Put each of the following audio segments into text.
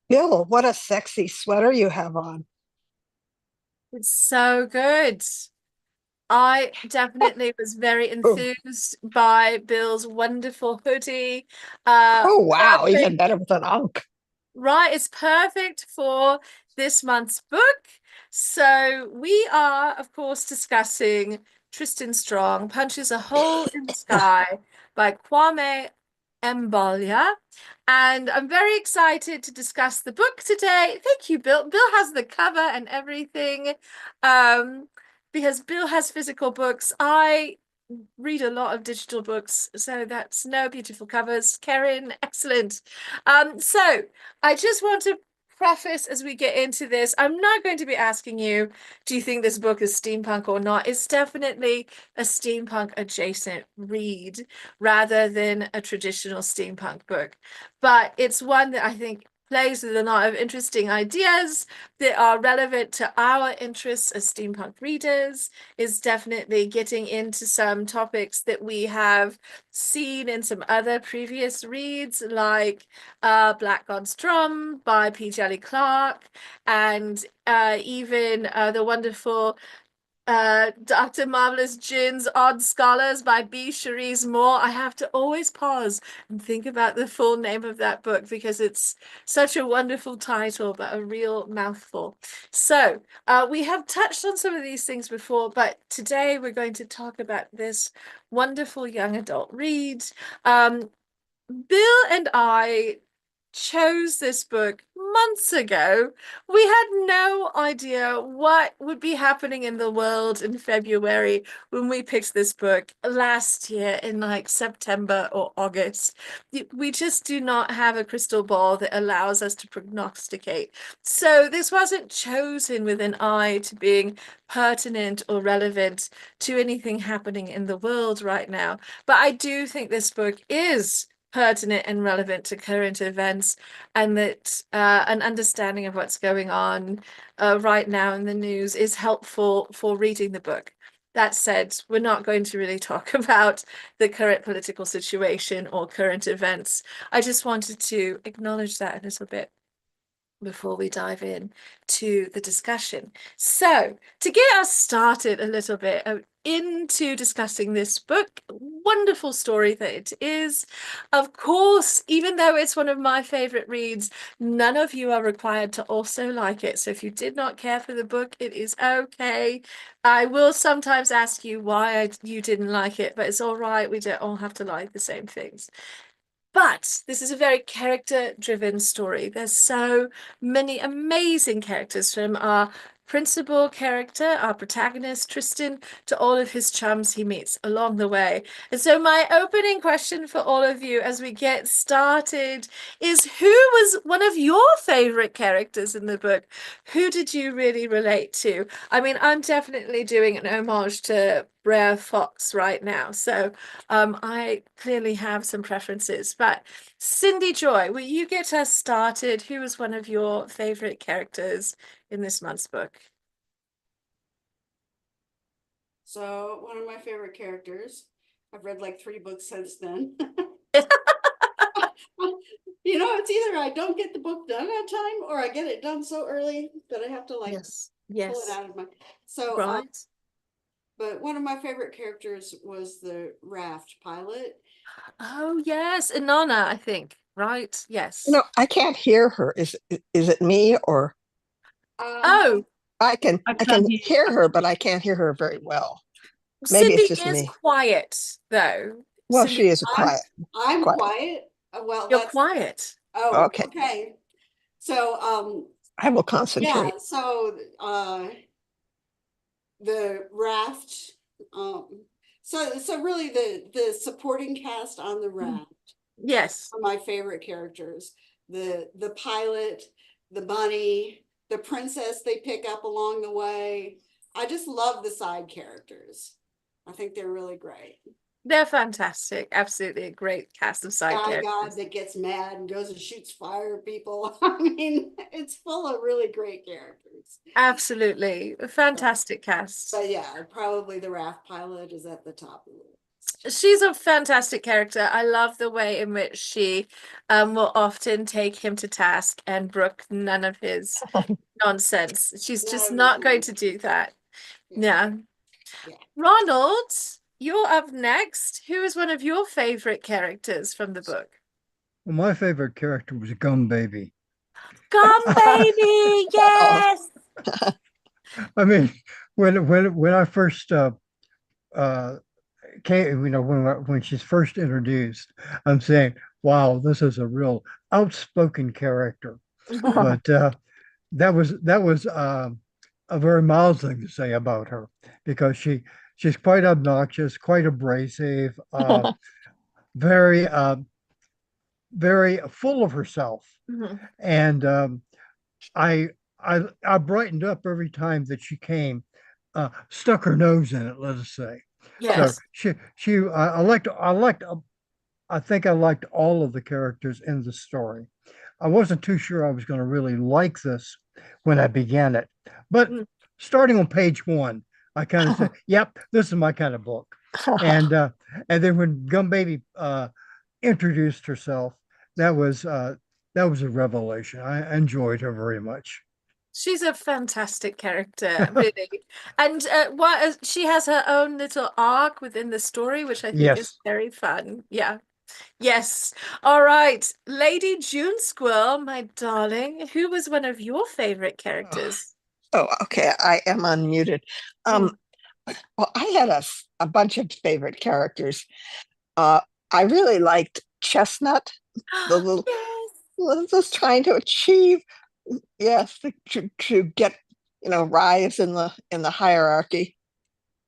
Bill, what a sexy sweater you have on. It's so good. I definitely was very Oh, enthused by Bill's wonderful hoodie. oh wow, even Perfect, better with an unk. right? It's perfect for this month's book. So we are, of course, discussing Tristan Strong Punches a Hole in the Sky by Kwame Mbolia. And I'm very excited to discuss the book today. Thank you, Bill. Bill has the cover and everything. Um, because Bill has physical books. I read a lot of digital books, so that's no beautiful covers. Karen, excellent. So I just want to preface as we get into this, I'm not going to be asking you, do you think this book is steampunk or not? It's definitely a steampunk adjacent read rather than a traditional steampunk book. But it's one that I think plays with a lot of interesting ideas that are relevant to our interests as steampunk readers, is definitely getting into some topics that we have seen in some other previous reads, like Black God's Drum by P. Jelly Clark, and even the wonderful Dr. Marvelous Jin's Odd Scholars by B. Cherise Moore. I have to always pause and think about the full name of that book because it's such a wonderful title, but a real mouthful. So, we have touched on some of these things before, but today we're going to talk about this wonderful young adult read. Um, Bill and I chose this book months ago. We had no idea what would be happening in the world in February when we picked this book last year in like September or August. We just do not have a crystal ball that allows us to prognosticate. So this wasn't chosen with an eye to being pertinent or relevant to anything happening in the world right now. But I do think this book is pertinent and relevant to current events, and that an understanding of what's going on right now in the news is helpful for reading the book. That said, we're not going to really talk about the current political situation or current events. I just wanted to acknowledge that a little bit before we dive in to the discussion. So, to get us started a little bit into discussing this book, wonderful story that it is. Of course, even though it's one of my favorite reads, none of you are required to also like it. So, if you did not care for the book, it is okay. I will sometimes ask you why you didn't like it, but it's all right. We don't all have to like the same things. But this is a very character-driven story. There's so many amazing characters, from our principal character, our protagonist, Tristan, to all of his chums he meets along the way. And so my opening question for all of you as we get started is, who was one of your favorite characters in the book? Who did you really relate to? I mean, I'm definitely doing an homage to Brer Fox right now. So I clearly have some preferences, but Cindy Joy, will you get us started? Who was one of your favorite characters in this month's book? So one of my favorite characters. I've read like 3 books since then. It's either I don't get the book done on time or I get it done so early that I have to like Yes, pull it yes, out of my. So, right. but one of my favorite characters was the raft pilot. Oh, yes, Inanna, I think, right? You Yes. know, I can't hear her. Is it me or Um, Oh, I I can't can hear hear her, but I can't hear her very well. Maybe it's Cindy just is me. quiet, though. Well, Cindy, she is I'm quiet, I'm quiet. quiet. Well, you're that's quiet. oh Okay, okay. So I will yeah. concentrate. So the raft. So really the supporting cast on the raft Yes. are my favorite characters. The pilot, the bunny, the princess they pick up along the way. I just love the side characters. I think they're really great. They're fantastic. Absolutely a great cast of side Guy God characters. that gets mad and goes and shoots fire at people. I mean, it's full of really great characters. Absolutely. A But, fantastic cast. but yeah, probably the raft pilot is at the top of the list. She's a fantastic character. I love the way in which she will often take him to task and brook none of his nonsense. She's just No, not going no. to do that. Yeah. Yeah. Yeah. Ronald, you're up next. Who is one of your favorite characters from the book? Well, my favorite character was Gum Baby. Gum Baby, yes. I mean, when I first came, when she's first introduced, I'm saying, wow, this is a real outspoken character. But that was a very mild thing to say about her because she's quite obnoxious, quite abrasive, very very full of herself, Mhm. and I I brightened up every time that she came, stuck her nose in it, let us say. So Yes. I think I liked all of the characters in the story. I wasn't too sure I was going to really like this when I began it, but Mm. starting on page one, I kind of said, "Yep, this is my kind of book." And then when Gum Baby introduced herself, that was a revelation. I enjoyed her very much. She's a fantastic character, really. And she has her own little arc within the story, which I think is Yes. very fun. Yeah. Yes. All right. Lady June Squill, my darling, who was one of your favorite characters? Oh, okay. I am unmuted. Mm. Well, I had a bunch of favorite characters. Uh, I really liked Chestnut, the little Yes. just trying to achieve, yes, to get, rise in the hierarchy.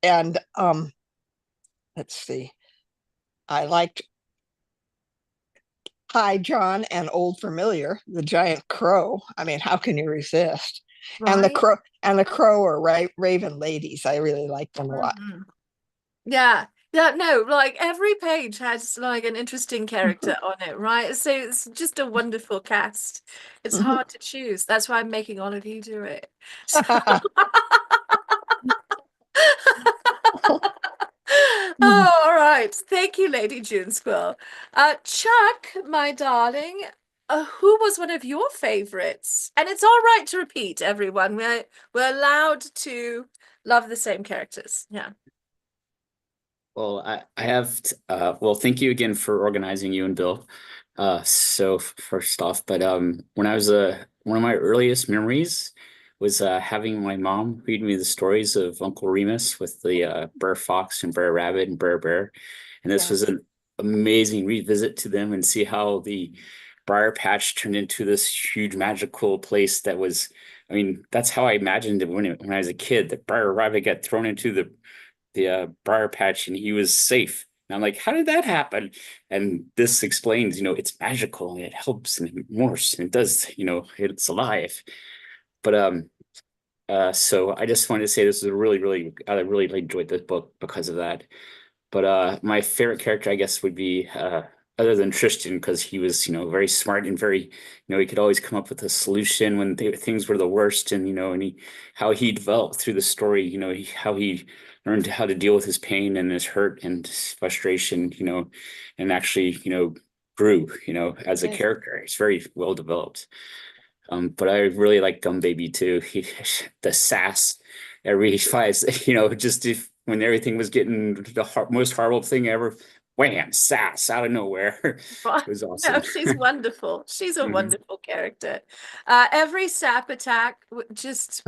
And let's see, I liked Hi John and Old Familiar, the giant crow. I mean, how can you resist? And Right. the crow or raven ladies. I really liked them a lot. Mhm. Yeah. Yeah, no, like every page has like an interesting character on it, right? So it's just a wonderful cast. It's hard to choose. That's why I'm making all of you do it. So Oh, all right. Thank you, Lady June Squill. Chuck, my darling, who was one of your favorites? And it's all right to repeat, everyone. We're allowed to love the same characters. Yeah. Well, I have, well, thank you again for organizing, you and Bill. So first off, but when I was one of my earliest memories was having my mom read me the stories of Uncle Remus with the Brer Fox and Brer Rabbit and Brer Bear. And this was Yes. an amazing revisit to them and see how the Briar Patch turned into this huge magical place that was, I mean, that's how I imagined it when I was a kid, that Briar Rabbit got thrown into the briar patch and he was safe. And I'm like, how did that happen? And this explains, it's magical and it helps and it morphs and it does, it's alive. But so I just wanted to say this is I really enjoyed this book because of that. But my favorite character, I guess, would be other than Tristan, because he was, very smart and very, he could always come up with a solution when things were the worst, and how he developed through the story, how he learned how to deal with his pain and his hurt and his frustration, and actually, grew, as a Yes. character. He's very well developed. But I really like Gum Baby too. The sass every five, just when everything was getting the most horrible thing ever, wham, sass out of nowhere. It was awesome. No, she's wonderful. She's a Mhm. wonderful character. Every sap attack just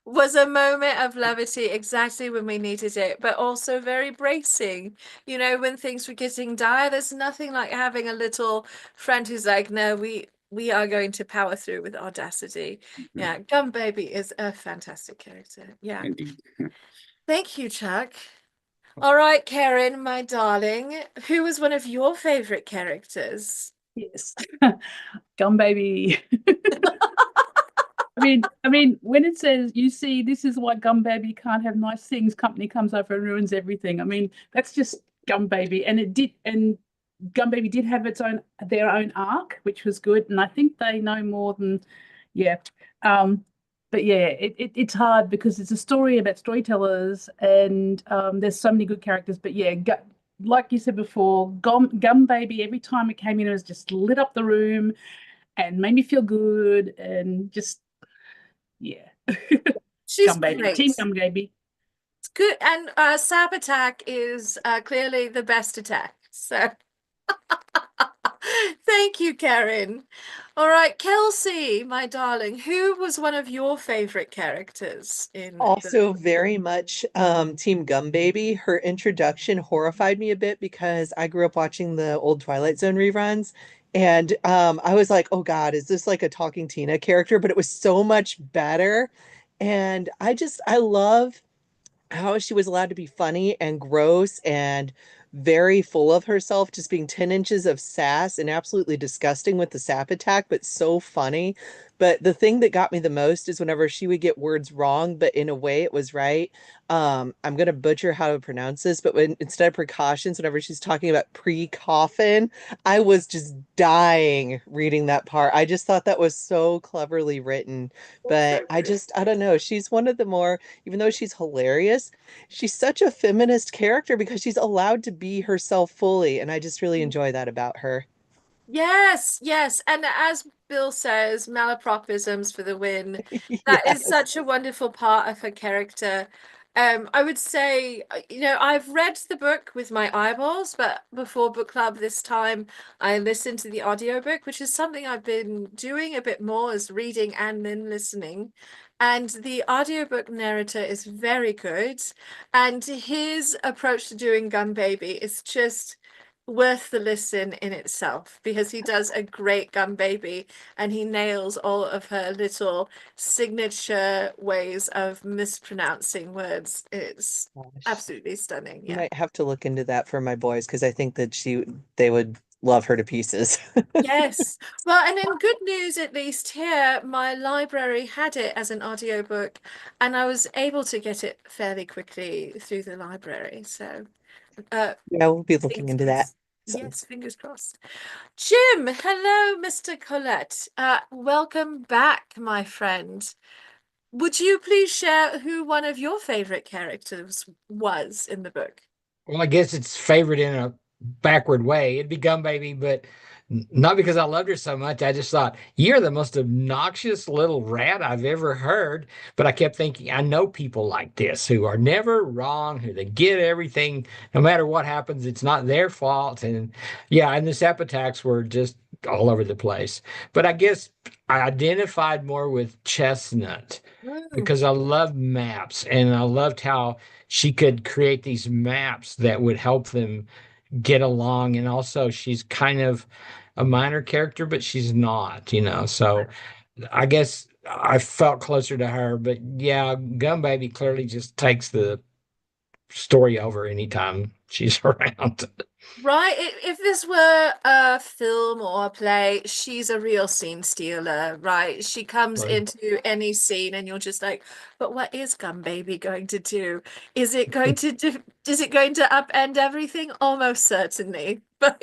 was a moment of levity exactly when we needed it, but also very bracing. When things were getting dire, there's nothing like having a little friend who's like, no, we are going to power through with audacity. Yeah, Gum Baby is a fantastic character. Yeah. Indeed. Thank you, Chuck. All right, Karen, my darling, who was one of your favorite characters? Yes. Gum Baby. I mean, when it says, you see, this is why Gum Baby can't have nice things, company comes over and ruins everything. I mean, that's just Gum Baby. And Gum Baby did have their own arc, which was good. And I think they know more than, yeah. But yeah, it's hard because it's a story about storytellers and there's so many good characters. But yeah, like you said before, Gum Baby, every time it came in, it was just lit up the room and made me feel good and just, yeah. She's Gum Baby, Team great. Gum Baby. It's good. And Sab Attack is clearly the best attack. So thank you, Karen. All right, Kelsey, my darling, who was one of your favorite characters in Also very much Team Gum Baby. Her introduction horrified me a bit because I grew up watching the old Twilight Zone reruns. And I was like, oh God, is this like a Talking Tina character? But it was so much better. And I love how she was allowed to be funny and gross and very full of herself, just being 10 inches of sass and absolutely disgusting with the sap attack, but so funny. But the thing that got me the most is whenever she would get words wrong, but in a way it was right. I'm gonna butcher how to pronounce this, but when instead of precautions, whenever she's talking about pre-coffin, I was just dying reading that part. I just thought that was so cleverly written. But I don't know, she's one of the more, even though she's hilarious, she's such a feminist character because she's allowed to be herself fully, and I just really enjoy that about her. Yes, yes. And as Bill says, malapropisms for the win. That is Yes. such a wonderful part of her character. I would say, I've read the book with my eyeballs, but before book club this time, I listened to the audiobook, which is something I've been doing a bit more as reading and then listening. And the audiobook narrator is very good. And his approach to doing Gun Baby is just worth the listen in itself because he does a great Gun Baby and he nails all of her little signature ways of mispronouncing words. It's Gosh. absolutely stunning. You Yeah. might have to look into that for my boys because I think that they would love her to pieces. Yes. Well, and in good news, at least here, my library had it as an audiobook and I was able to get it fairly quickly through the library. So, Yeah, we'll be looking fingers into that. crossed. So, Yes, fingers crossed. Jim, hello, Mr. Collette. Welcome back, my friend. Would you please share who one of your favorite characters was in the book? Well, I guess it's favorite in a backward way. It'd be Gum Baby, but not because I loved her so much. I just thought, you're the most obnoxious little rat I've ever heard. But I kept thinking, I know people like this who are never wrong, who they get everything, no matter what happens, it's not their fault. And yeah, and the sap attacks were just all over the place. But I guess I identified more with Chestnut Mm. because I love maps and I loved how she could create these maps that would help them get along. And also, she's kind of a minor character, but she's not, So I guess I felt closer to her. But yeah, Gun Baby clearly just takes the story over anytime she's around. Right, if this were a film or a play, she's a real scene stealer, right? She comes Right. into any scene and you're just like, but what is Gun Baby going to do? Is it going to is it going to upend everything? Almost certainly. But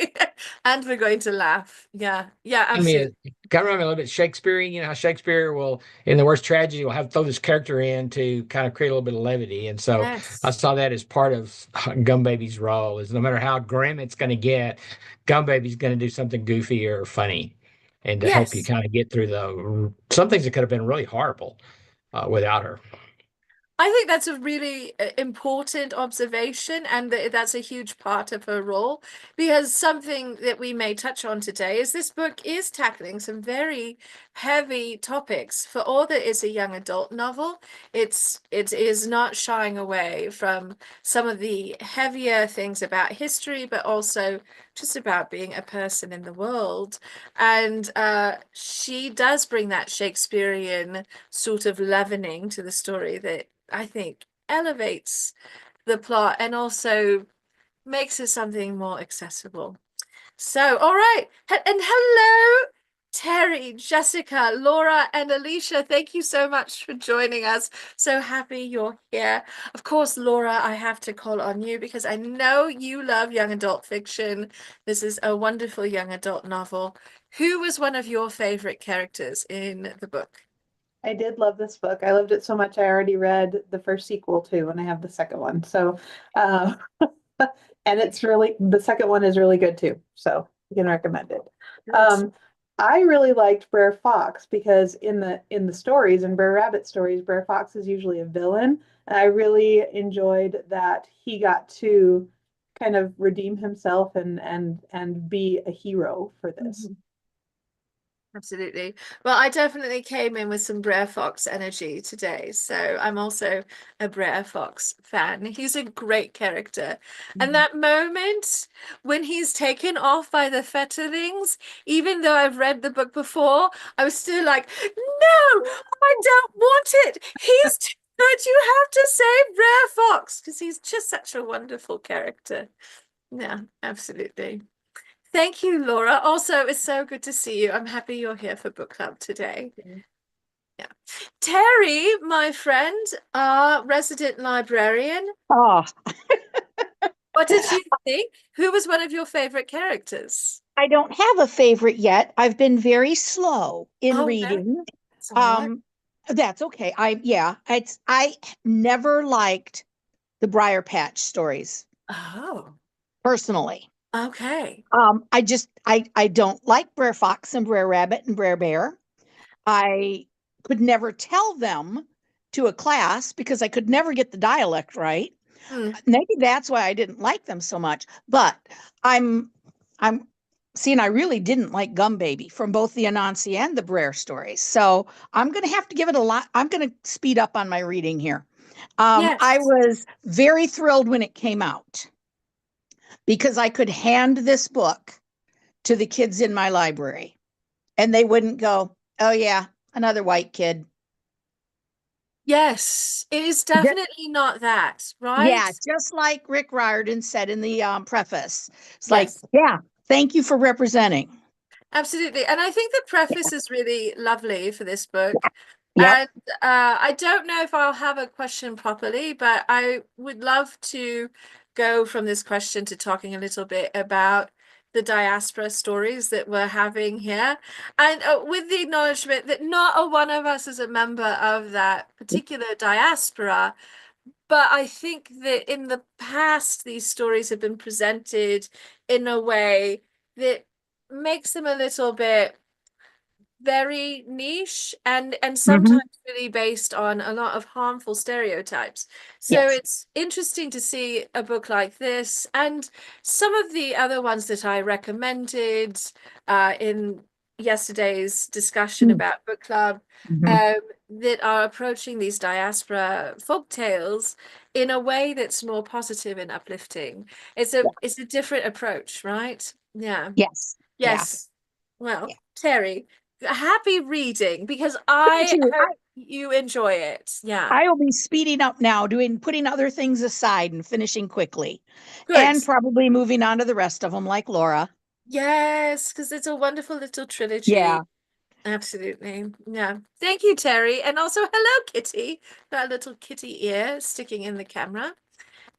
and we're going to laugh. Yeah, yeah, I absolutely. mean, it kind of reminded me a little bit Shakespearean. You know how Shakespeare will, in the worst tragedy, will have throw this character in to kind of create a little bit of levity. And so Yes. I saw that as part of Gum Baby's role. Is no matter how grim it's going to get, Gum Baby's going to do something goofy or funny, and to help you Yes. kind of get through some things that could have been really horrible without her. I think that's a really important observation, and that's a huge part of her role. Because something that we may touch on today is this book is tackling some very heavy topics. For all that it's a young adult novel, it is not shying away from some of the heavier things about history, but also just about being a person in the world. And she does bring that Shakespearean sort of leavening to the story that I think elevates the plot and also makes it something more accessible. So, all right. And hello, Terry, Jessica, Laura, and Alicia. Thank you so much for joining us. So happy you're here. Of course, Laura, I have to call on you because I know you love young adult fiction. This is a wonderful young adult novel. Who was one of your favorite characters in the book? I did love this book. I loved it so much. I already read the first sequel too, and I have the second one. So, uh, And the second one is really good too. So you can recommend it. Good. I really liked Brer Fox because in the stories, in Brer Rabbit stories, Brer Fox is usually a villain. And I really enjoyed that he got to kind of redeem himself and be a hero for this. Mhm. Absolutely. Well, I definitely came in with some Brer Fox energy today. So I'm also a Brer Fox fan. He's a great character. And that moment when he's taken off by the Fetterlings, even though I've read the book before, I was still like, no, I don't want it. He's too good. You have to save Brer Fox because he's just such a wonderful character. Yeah, absolutely. Thank you, Laura. Also, it's so good to see you. I'm happy you're here for book club today. Yeah. Terry, my friend, our resident librarian, Oh, what did you think? Who was one of your favorite characters? I don't have a favorite yet. I've been very slow in Oh, no, reading. it's all right. That's okay. I never liked the Briar Patch stories Oh, personally. okay. I don't like Brer Fox and Brer Rabbit and Brer Bear. I could never tell them to a class because I could never get the dialect right. Hmm. Maybe that's why I didn't like them so much. But I'm seeing I really didn't like Gum Baby from both the Anansi and the Brer stories. So I'm gonna have to give it a lot. I'm gonna speed up on my reading here. Yes. I was very thrilled when it came out because I could hand this book to the kids in my library and they wouldn't go, oh yeah, another white kid. Yes, it is definitely not that, right? Yeah, just like Rick Riordan said in the preface. It's like, Yes. yeah, thank you for representing. Absolutely. And I think the preface is really lovely for this book. Yep. And I don't know if I'll have a question properly, but I would love to go from this question to talking a little bit about the diaspora stories that we're having here. And with the acknowledgement that not a one of us is a member of that particular diaspora, but I think that in the past, these stories have been presented in a way that makes them a little bit very niche and sometimes really based on a lot of harmful stereotypes. So Yes. it's interesting to see a book like this and some of the other ones that I recommended in yesterday's discussion about book club that are approaching these diaspora folk tales in a way that's more positive and uplifting. It's a different approach, right? Yeah. Yes. Yes. Well, Yeah. Terry, happy reading because Thank I you. hope you enjoy it. Yeah. I will be speeding up now, putting other things aside and finishing quickly, Good. and probably moving on to the rest of them, like Laura. Yes, because it's a wonderful little trilogy. Yeah. Absolutely. Yeah. Thank you, Terry. And also, hello, Kitty. That little kitty ear sticking in the camera.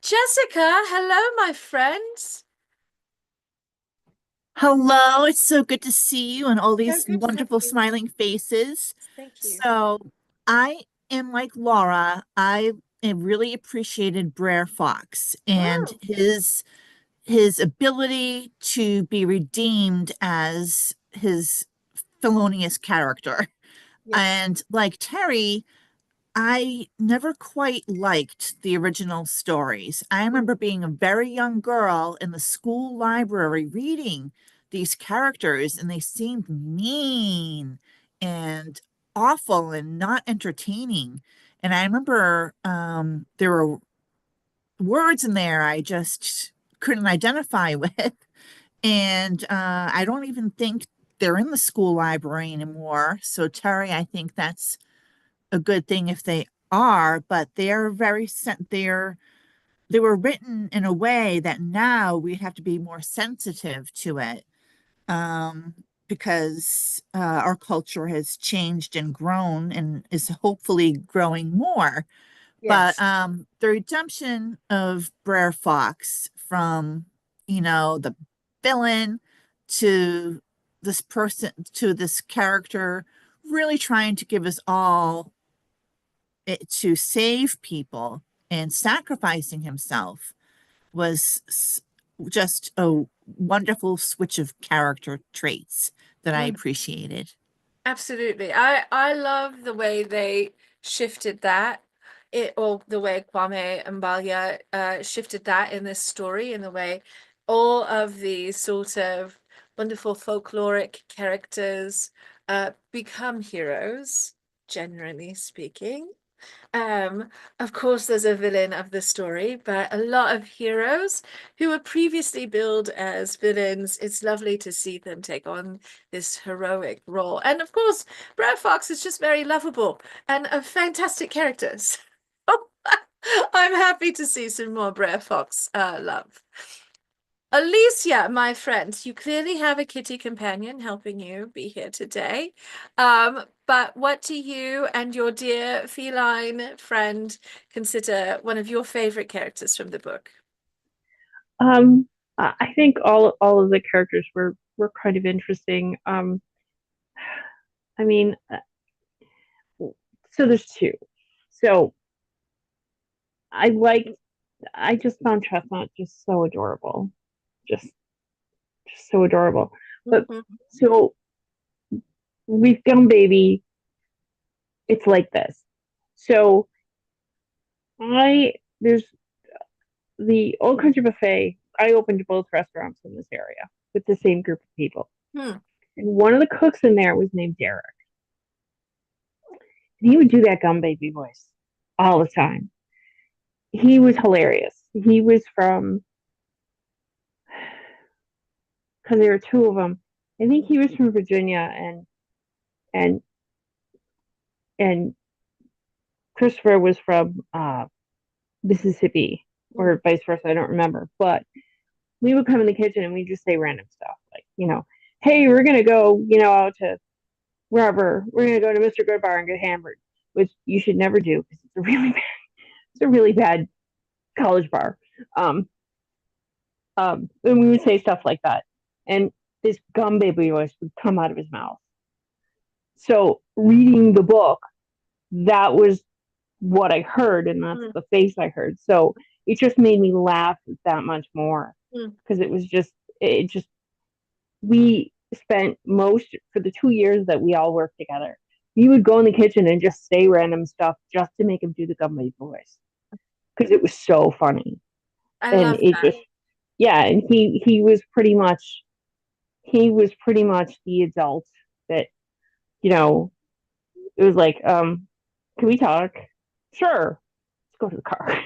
Jessica, hello, my friend. Hello, it's so good to see you and all So these good to wonderful see you. smiling faces. Thank you. So I am like Laura. I have really appreciated Brer Fox and Oh, his ability to be redeemed as his felonious character. yes. And like Terry, I never quite liked the original stories. I remember being a very young girl in the school library reading these characters, and they seemed mean and awful and not entertaining. And I remember there were words in there I just couldn't identify with. And I don't even think they're in the school library anymore. So, Terry, I think that's a good thing if they are, but they're they were written in a way that now we have to be more sensitive to it, because our culture has changed and grown and is hopefully growing more. Yes. But the redemption of Brer Fox from, the villain to this person, to this character, really trying to give us all to save people and sacrificing himself was just a wonderful switch of character traits that I appreciated. Absolutely. I love the way they shifted that. Or the way Kwame and Mbalia shifted that in this story, in the way all of these sort of wonderful folkloric characters become heroes, generally speaking. Of course, there's a villain of the story, but a lot of heroes who were previously billed as villains, it's lovely to see them take on this heroic role. And of course, Brad Fox is just very lovable and a fantastic character. So I'm happy to see some more Brad Fox love. Alicia, my friend, you clearly have a kitty companion helping you be here today. But what do you and your dear feline friend consider one of your favorite characters from the book? I think all of the characters were kind of interesting. I mean, so there's two. So I just found Chestnut just so adorable. Just so adorable. But so with Gum Baby, it's like this. So there's the Old Country Buffet. I opened both restaurants in this area with the same group of people. And one of the cooks in there was named Derek. And he would do that Gum Baby voice all the time. He was hilarious. He was from, because there were two of them. I think he was from Virginia, and Christopher was from Mississippi, or vice versa. I don't remember. But we would come in the kitchen and we'd just say random stuff, like, hey, we're gonna go, out to wherever. We're gonna go to Mr. Goodbar and get hammered, which you should never do because it's a really bad college bar. And we would say stuff like that, and this Gum Baby voice would come out of his mouth. So reading the book, that was what I heard, and that's the face I heard. So it just made me laugh that much more, because we spent for the 2 years that we all worked together, we would go in the kitchen and just say random stuff just to make him do the Gum Baby voice, because it was so funny. I love that. And he was pretty much the adult that, it was like, can we talk? Sure, let's go to the car.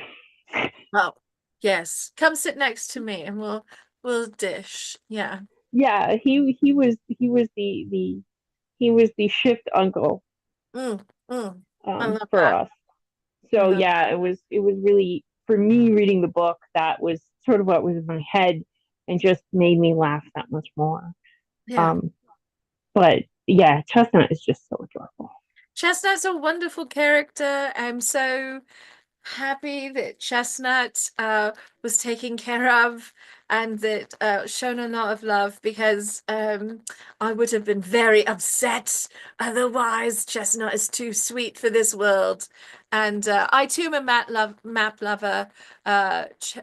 Oh, yes. Come sit next to me and we'll dish. Yeah. Yeah, he was the shift uncle I love for that. us. So yeah, it was really, for me, reading the book, that was sort of what was in my head and just made me laugh that much more. Yeah. But yeah, Chestnut is just so adorable. Chestnut's a wonderful character. I'm so happy that Chestnut was taken care of and that shown a lot of love, because I would have been very upset otherwise. Chestnut is too sweet for this world. And I too am a map lover,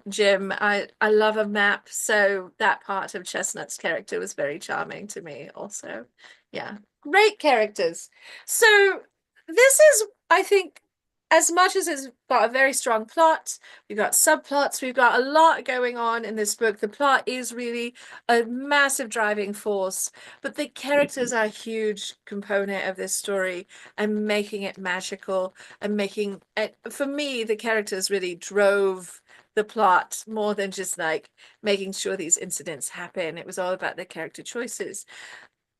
Jim. I love a map, so that part of Chestnut's character was very charming to me also. Yeah, great characters. So this is, I think, as much as it's got a very strong plot, we've got subplots, we've got a lot going on in this book. The plot is really a massive driving force, but the characters are a huge component of this story and making it magical and making it, for me, the characters really drove the plot more than just like making sure these incidents happen. It was all about the character choices.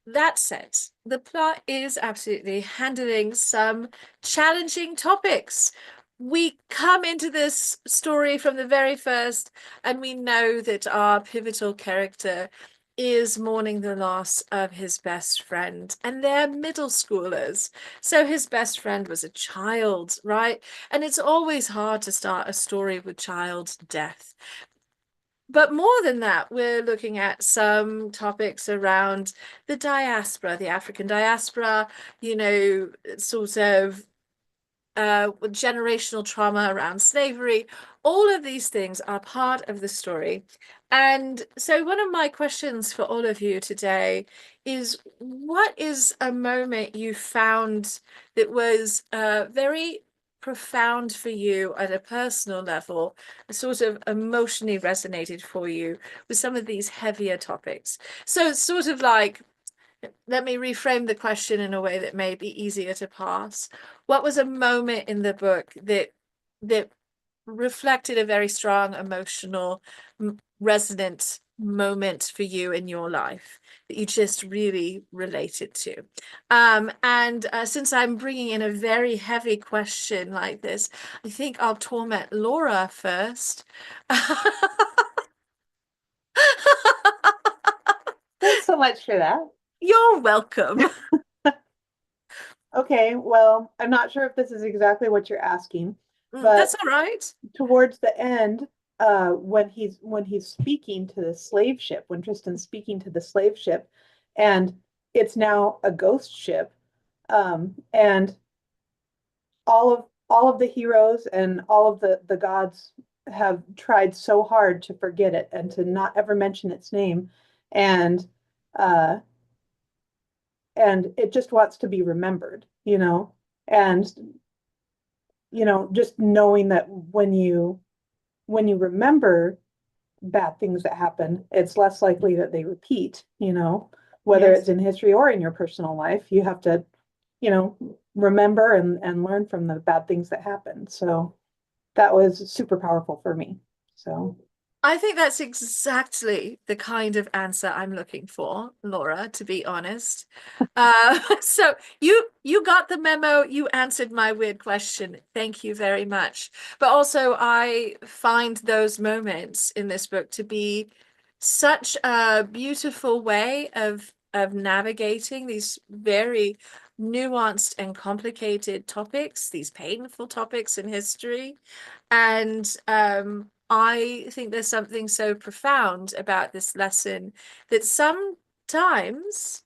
That said, the plot is absolutely handling some challenging topics. We come into this story from the very first, and we know that our pivotal character is mourning the loss of his best friend, and they're middle schoolers. So his best friend was a child, right? And it's always hard to start a story with child death. But more than that, we're looking at some topics around the diaspora, the African diaspora, sort of with generational trauma around slavery. All of these things are part of the story. And so one of my questions for all of you today is, what is a moment you found that was very profound for you at a personal level, sort of emotionally resonated for you with some of these heavier topics? So it's sort of like, let me reframe the question in a way that may be easier to pass. What was a moment in the book that reflected a very strong emotional resonant moment for you in your life that you just really related to? Since I'm bringing in a very heavy question like this, I think I'll torment Laura first. Thanks so much for that. You're welcome. Okay, well, I'm not sure if this is exactly what you're asking, but That's all right. towards the end, when he's speaking to the slave ship, when Tristan's speaking to the slave ship, and it's now a ghost ship, and all of the heroes and all of the gods have tried so hard to forget it and to not ever mention its name, and it just wants to be remembered, and just knowing that when you remember bad things that happen, it's less likely that they repeat, whether Yes. it's in history or in your personal life. You have to, remember and learn from the bad things that happen. So that was super powerful for me. So I think that's exactly the kind of answer I'm looking for, Laura, to be honest. So you got the memo, you answered my weird question. Thank you very much. But also, I find those moments in this book to be such a beautiful way of navigating these very nuanced and complicated topics, these painful topics in history. And I think there's something so profound about this lesson that sometimes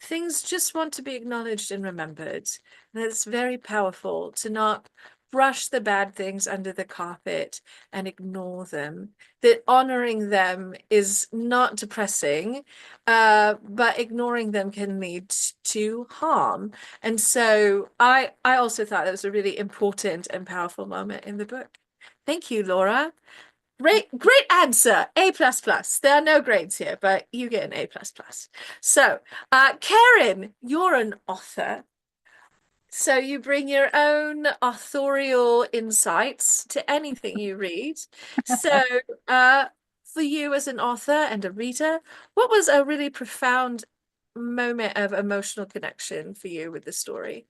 things just want to be acknowledged and remembered. And it's very powerful to not brush the bad things under the carpet and ignore them. That honoring them is not depressing, but ignoring them can lead to harm. And so I also thought that was a really important and powerful moment in the book. Thank you, Laura. Great answer. A++. There are no grades here, but you get an A++. So, Karen, you're an author. So you bring your own authorial insights to anything you read. So, for you as an author and a reader, what was a really profound moment of emotional connection for you with the story?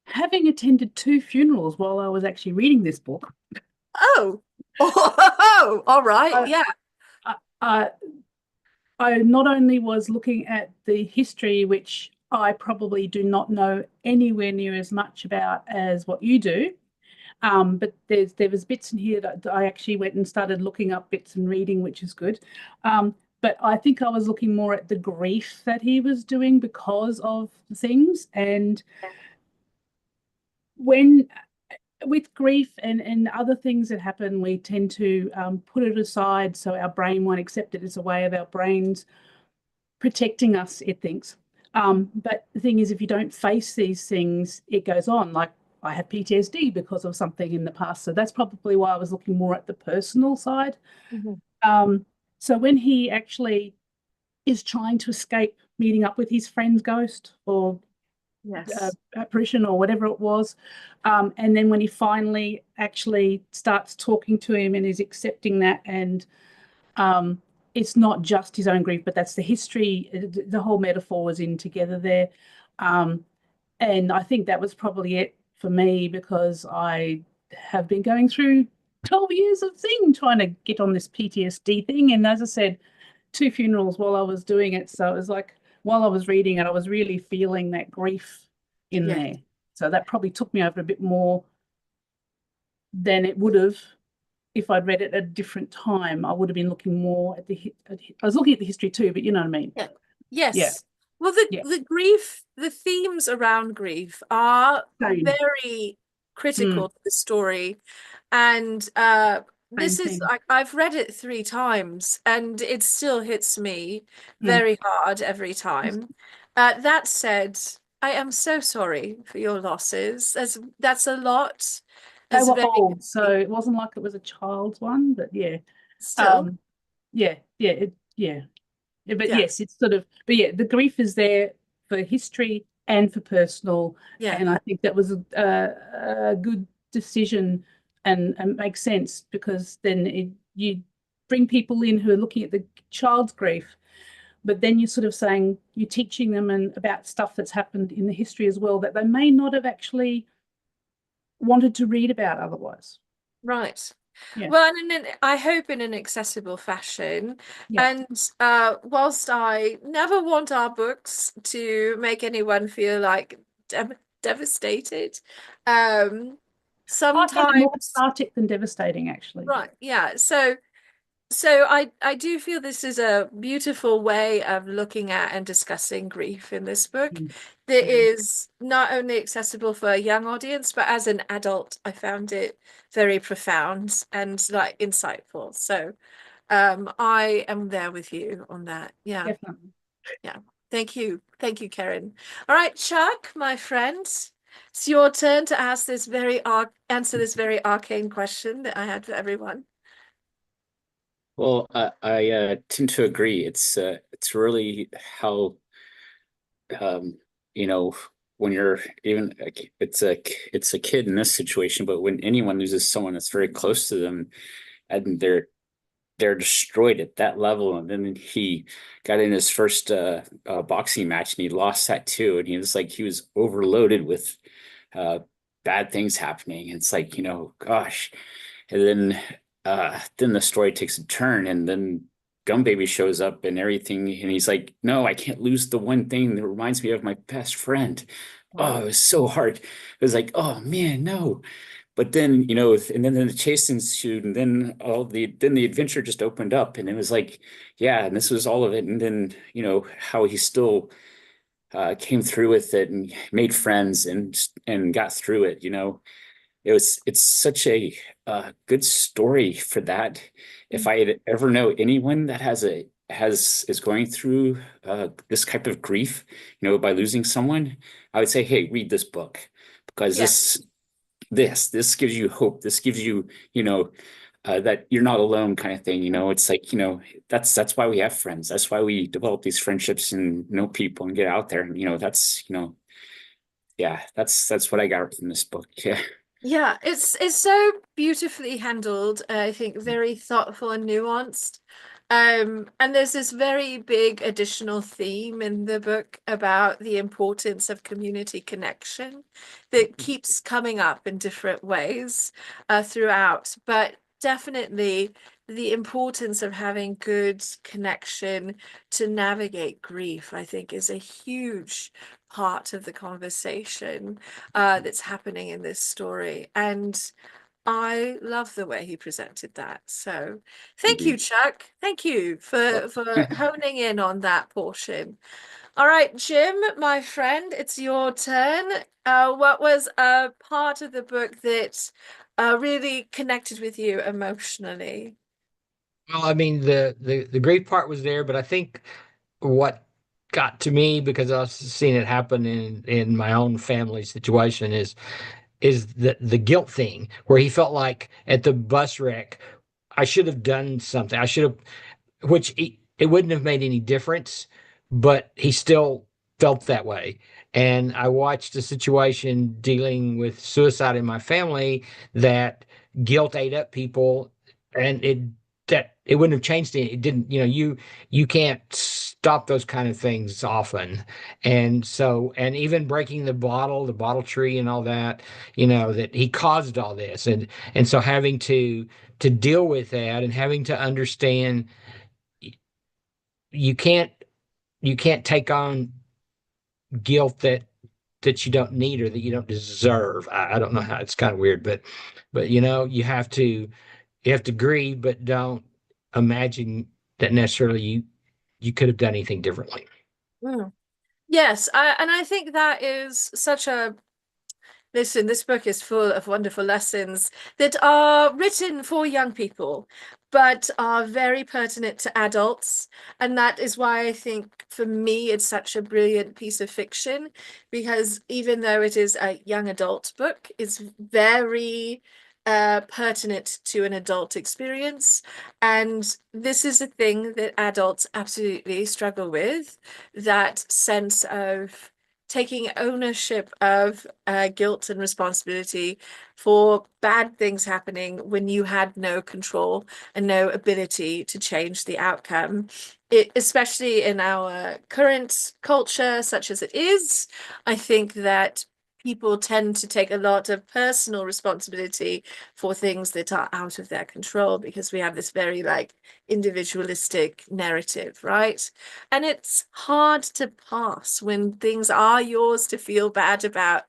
Having attended 2 funerals while I was actually reading this book. Oh, all right, yeah. I not only was looking at the history, which I probably do not know anywhere near as much about as what you do, but there was bits in here that I actually went and started looking up bits and reading, which is good. But I think I was looking more at the grief that he was doing because of things. And when with grief and other things that happen, we tend to put it aside so our brain won't accept it as a way of our brains protecting us, it thinks. But the thing is, if you don't face these things, it goes on. Like, I have PTSD because of something in the past. So that's probably why I was looking more at the personal side. Mm-hmm. So when he actually is trying to escape meeting up with his friend's ghost or apparition or whatever it was, and then when he finally actually starts talking to him and is accepting that, and it's not just his own grief, but that's the history, the whole metaphor was in together there. And I think that was probably it for me, because I have been going through 12 years of thing trying to get on this PTSD thing. And as I said, 2 funerals while I was doing it. So it was like, while I was reading it, I was really feeling that grief in there. So that probably took me over a bit more than it would have if I'd read it at a different time. I would have been looking more at I was looking at the history too, but you know what I mean? Yes. Well, Yeah. the themes around grief are Same. very critical to the story. And this Same is, thing. I've read it 3 times and it still hits me very hard every time. That said, I am so sorry for your losses. That's a lot. They It's were very old, so it wasn't like it was a child's one, but yeah. still, Yeah, but yeah. yes, it's sort of, but yeah, the grief is there for history and for personal, Yeah. and I think that was a good decision and makes sense, because then you bring people in who are looking at the child's grief, but then you're sort of saying, you're teaching them about stuff that's happened in the history as well that they may not have actually wanted to read about otherwise. Right. Yeah. Well, and I hope in an accessible fashion. Yeah. And whilst I never want our books to make anyone feel like devastated, I'd rather more sometimes, cathartic than devastating, actually. right, yeah. So I do feel this is a beautiful way of looking at and discussing grief in this book. That is not only accessible for a young audience, but as an adult, I found it very profound and like insightful. So I am there with you on that. Yeah. Definitely. Yeah. Thank you. Thank you, Karen. All right, Chuck, my friend, it's your turn to ask this answer this very arcane question that I had for everyone. Well, I tend to agree. It's really how you know, when you're even it's a kid in this situation, but when anyone loses someone that's very close to them, and they're destroyed at that level, and then he got in his first boxing match and he lost that too, and he was overloaded with bad things happening. It's like, gosh, and then the story takes a turn, and then Gum Baby shows up and everything, and he's like, no, I can't lose the one thing that reminds me of my best friend. Oh, it was so hard. It was like, oh man, no. But then, and then the chase ensued, and then the adventure just opened up, and it was like, yeah, and this was all of it. And then, how he still came through with it and made friends and got through it. It's such a good story for that. If I had ever know anyone that is going through this type of grief, by losing someone, I would say, hey, read this book, because this gives you hope. This gives you, that you're not alone, kind of thing. It's like, that's why we have friends. That's why we develop these friendships and know people and get out there. And, that's what I got from this book. Yeah. Yeah, it's so beautifully handled. I think very thoughtful and nuanced. And there's this very big additional theme in the book about the importance of community connection that keeps coming up in different ways throughout. But definitely the importance of having good connection to navigate grief, I think, is a huge part of the conversation that's happening in this story. And I love the way he presented that. So thank you, Chuck. Thank you for honing in on that portion. All right, Jim, my friend, it's your turn. What was a part of the book that really connected with you emotionally? Well, I mean, the grief part was there, but I think what got to me, because I've seen it happen in my own family situation, is the guilt thing, where he felt like at the bus wreck, I should have done something. I should have, it wouldn't have made any difference, but he still felt that way. And I watched a situation dealing with suicide in my family that guilt ate up people, and it wouldn't have changed it. It didn't, you can't stop those kind of things often. And so, and even breaking the bottle tree and all that, that he caused all this. And so having to deal with that and having to understand you can't take on guilt that you don't need or that you don't deserve. I don't know how, it's kind of weird, but you have to grieve, but don't imagine that necessarily you could have done anything differently. Yes, and I think that is such a listen, this book is full of wonderful lessons that are written for young people, but are very pertinent to adults. And that is why I think for me it's such a brilliant piece of fiction, because even though it is a young adult book, it's very pertinent to an adult experience. And this is a thing that adults absolutely struggle with, that sense of taking ownership of guilt and responsibility for bad things happening when you had no control and no ability to change the outcome. Especially in our current culture, such as it is, I think that people tend to take a lot of personal responsibility for things that are out of their control, because we have this very like individualistic narrative, right? And it's hard to pass when things are yours to feel bad about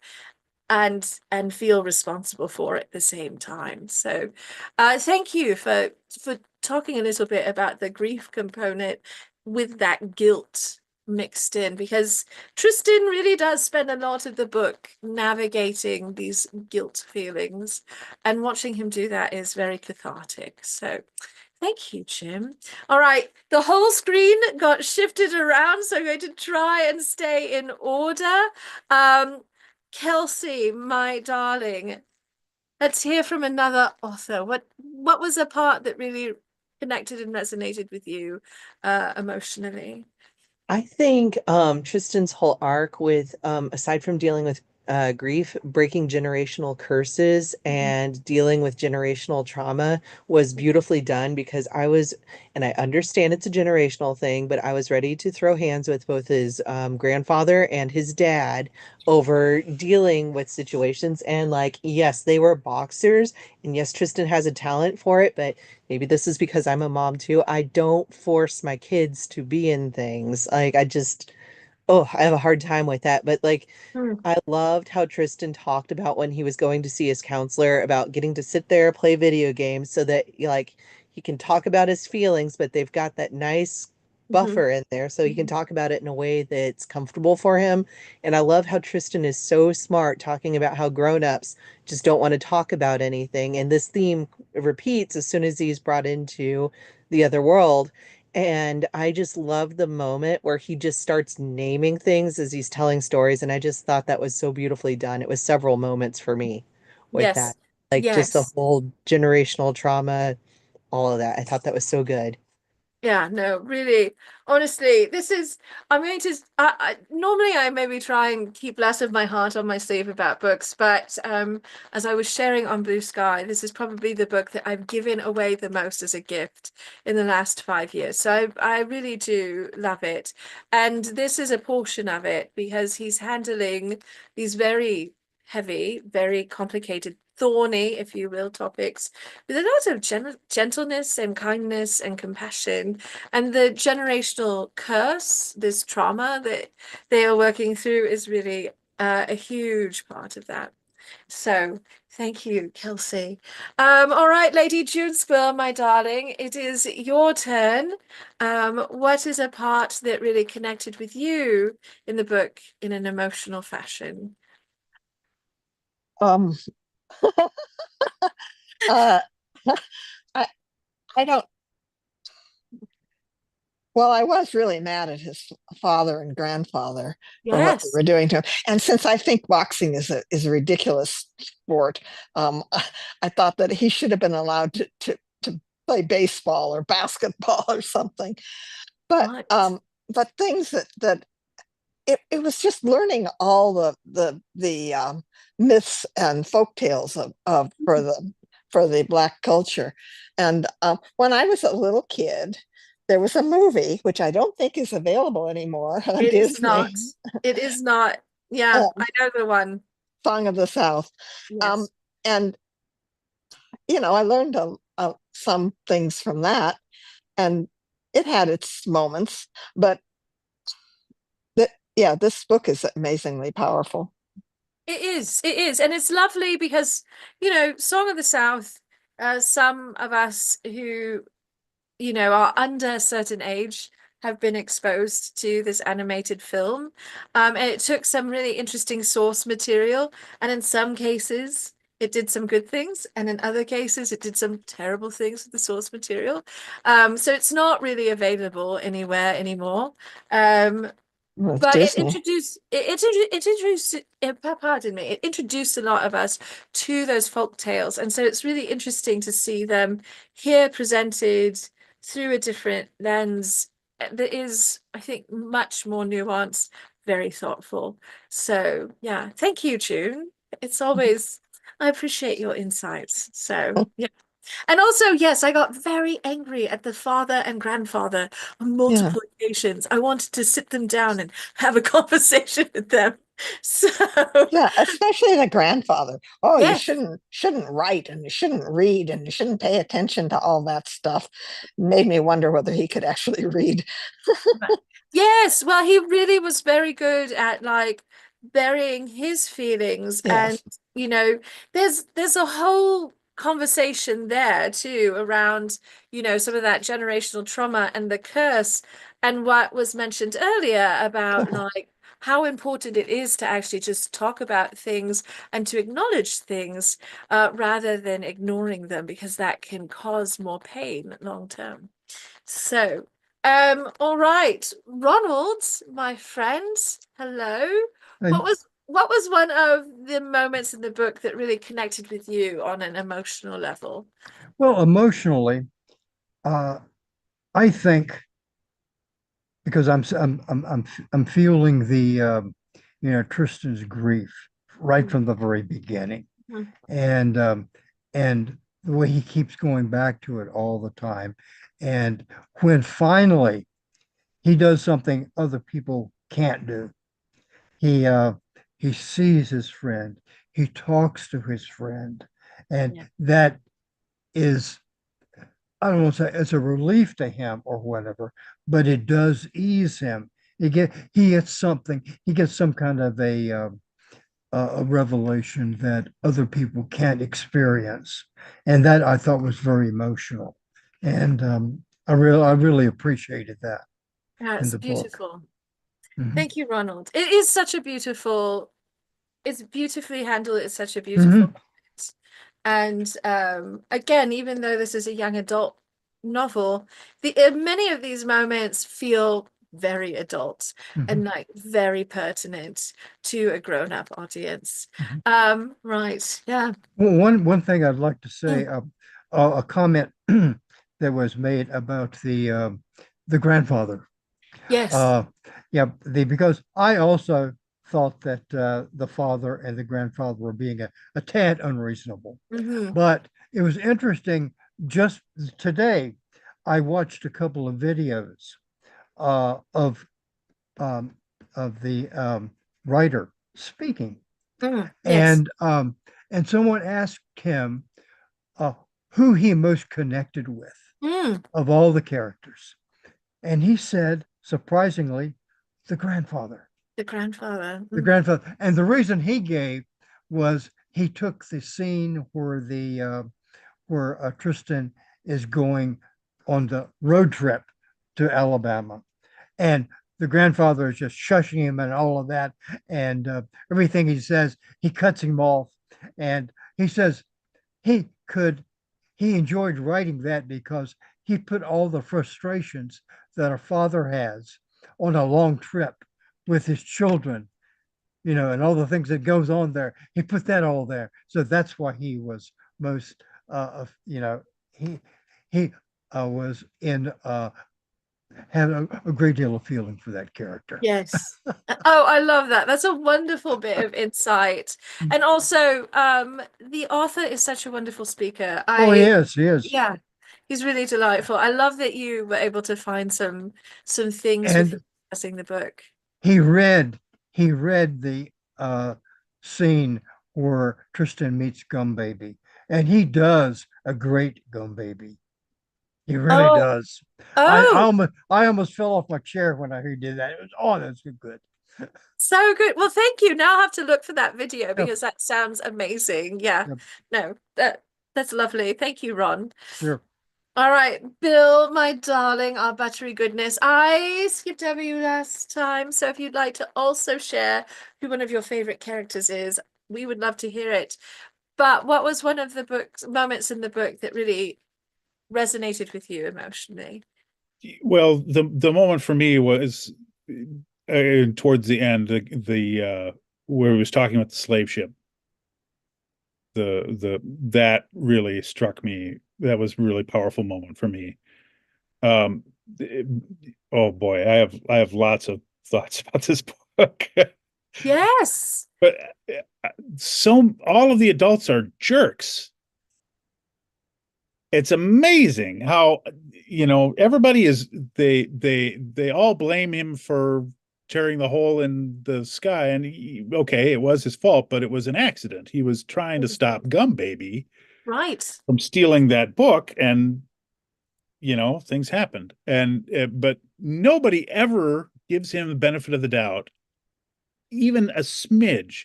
and feel responsible for at the same time. So thank you for talking a little bit about the grief component with that guilt mixed in, because Tristan really does spend a lot of the book navigating these guilt feelings, and watching him do that is very cathartic. So thank you, Jim. All right, the whole screen got shifted around, so I'm going to try and stay in order. Kelsey, my darling, let's hear from another author. What was a part that really connected and resonated with you emotionally? I think Tristan's whole arc with aside from dealing with grief, breaking generational curses and dealing with generational trauma was beautifully done, because and I understand it's a generational thing, but I was ready to throw hands with both his grandfather and his dad over dealing with situations. And like, yes, they were boxers, and yes, Tristan has a talent for it, but maybe this is because I'm a mom too. I don't force my kids to be in things. Like, oh, I have a hard time with that. But like, I loved how Tristan talked about when he was going to see his counselor about getting to sit there, play video games so that like he can talk about his feelings, but they've got that nice buffer in there so he can talk about it in a way that's comfortable for him. And I love how Tristan is so smart talking about how grown-ups just don't want to talk about anything. And this theme repeats as soon as he's brought into the other world. And I just love the moment where he just starts naming things as he's telling stories. And I just thought that was so beautifully done. It was several moments for me with Yes, that. Like just the yes. whole generational trauma, all of that. I thought that was so good. Yeah, no, really, honestly, this is, I'm going to, normally I maybe try and keep less of my heart on my sleeve about books, but as I was sharing on Blue Sky, this is probably the book that I've given away the most as a gift in the last 5 years. So I really do love it. And this is a portion of it, because he's handling these very heavy, very complicated, thorny, if you will, topics with a lot of gentleness and kindness and compassion. And the generational curse, this trauma that they are working through, is really a huge part of that. So thank you, Kelsey. All right, Lady June Squill, my darling, it is your turn. What is a part that really connected with you in the book in an emotional fashion? Um, uh, I I don't. Well, I was really mad at his father and grandfather for what they Yes. were doing to him. And since I think boxing is a ridiculous sport, I thought that he should have been allowed to play baseball or basketball or something. But Right. but things that it was just learning all the myths and folk tales of for the Black culture. And when I was a little kid, there was a movie which I don't think is available anymore on It is not. Disney, It is not. Yeah, I know the one. Song of the South. Yes. And I learned some things from that, and it had its moments, but yeah, this book is amazingly powerful. It is. And it's lovely because, Song of the South, some of us who, are under a certain age have been exposed to this animated film. And it took some really interesting source material, and in some cases it did some good things, and in other cases it did some terrible things with the source material. So it's not really available anywhere anymore. With But Disney. it introduced a lot of us to those folk tales, and so it's really interesting to see them here presented through a different lens that is, I think, much more nuanced, very thoughtful. So yeah, thank you, June. It's always, I appreciate your insights. So yeah. And also, yes, I got very angry at the father and grandfather on Yeah. multiple occasions. I wanted to sit them down and have a conversation with them. So Yeah, especially the grandfather. Oh, you yes, shouldn't write, and you shouldn't read, and you shouldn't pay attention to all that stuff. Made me wonder whether he could actually read. yes. Well, he really was very good at like burying his feelings, and Yes. you know, there's a whole conversation there too around, you know, some of that generational trauma and the curse, and what was mentioned earlier about like how important it is to actually just talk about things and to acknowledge things rather than ignoring them, because that can cause more pain long term. So, all right, Ronald, my friend, hello. And What was one of the moments in the book that really connected with you on an emotional level? well, emotionally, I think because I'm feeling the Tristan's grief right from the very beginning, Mhm. and the way he keeps going back to it all the time, and when finally he does something other people can't do, he uh, he sees his friend, he talks to his friend, and Yeah. that is, I don't want to say it's a relief to him or whatever, but it does ease him. He gets something. He gets some kind of a revelation that other people can't experience, and that I thought was very emotional, and I really appreciated that Yeah, in it's the book. beautiful. Mhm. Thank you, Ronald. It is such a beautiful, it's beautifully handled. It's such a beautiful Mhm. moment. And again, even though this is a young adult novel, many of these moments feel very adult Mhm. and like very pertinent to a grown-up audience. Mhm. Right, yeah. Well, one thing I'd like to say, a comment that was made about the grandfather. Yes. Uh, yeah, because I also thought that the father and the grandfather were being a tad unreasonable. Mm-hmm. But it was interesting. Just today, I watched a couple of videos uh, of um, the writer speaking, Yes. and someone asked him uh, who he most connected with Mm, of all the characters, and he said, surprisingly, the grandfather. the grandfather. The grandfather, and the reason he gave was he took the scene where Tristan is going on the road trip to Alabama, and the grandfather is just shushing him and all of that, and everything he says, he cuts him off, and he says he could he enjoyed writing that because he put all the frustrations that a father has on a long trip with his children, and all the things that goes on there. He put that all there. So that's why he was most, he he was in had a great deal of feeling for that character. Yes. Oh, I love that. That's a wonderful bit of insight. And also, the author is such a wonderful speaker. Oh, he is, Yeah, he's really delightful. I love that you were able to find some things with and discussing the book. he read he read the scene where Tristan meets Gum Baby, and he does a great Gum Baby. He really Oh, does. oh, I almost fell off my chair when I heard he did that. It was, oh, that's good. so good. Well, thank you. Now I have to look for that video Yep, because that sounds amazing. Yeah. yep, No, that's lovely. Thank you, Ron. sure. All right, Bill, my darling, our buttery goodness. I skipped over you last time, so if you'd like to also share who one of your favorite characters is, we would love to hear it. But what was one of the moments in the book that really resonated with you emotionally? Well, the moment for me was towards the end, the where he was talking about the slave ship. That really struck me. That was a really powerful moment for me. Um, it- oh boy, I have lots of thoughts about this book. Yes. But so all of the adults are jerks. It's amazing how, everybody is they all blame him for tearing the hole in the sky, and okay, it was his fault, but it was an accident. He was trying to stop Gum Baby Right. from stealing that book, and things happened. And but nobody ever gives him the benefit of the doubt, even a smidge.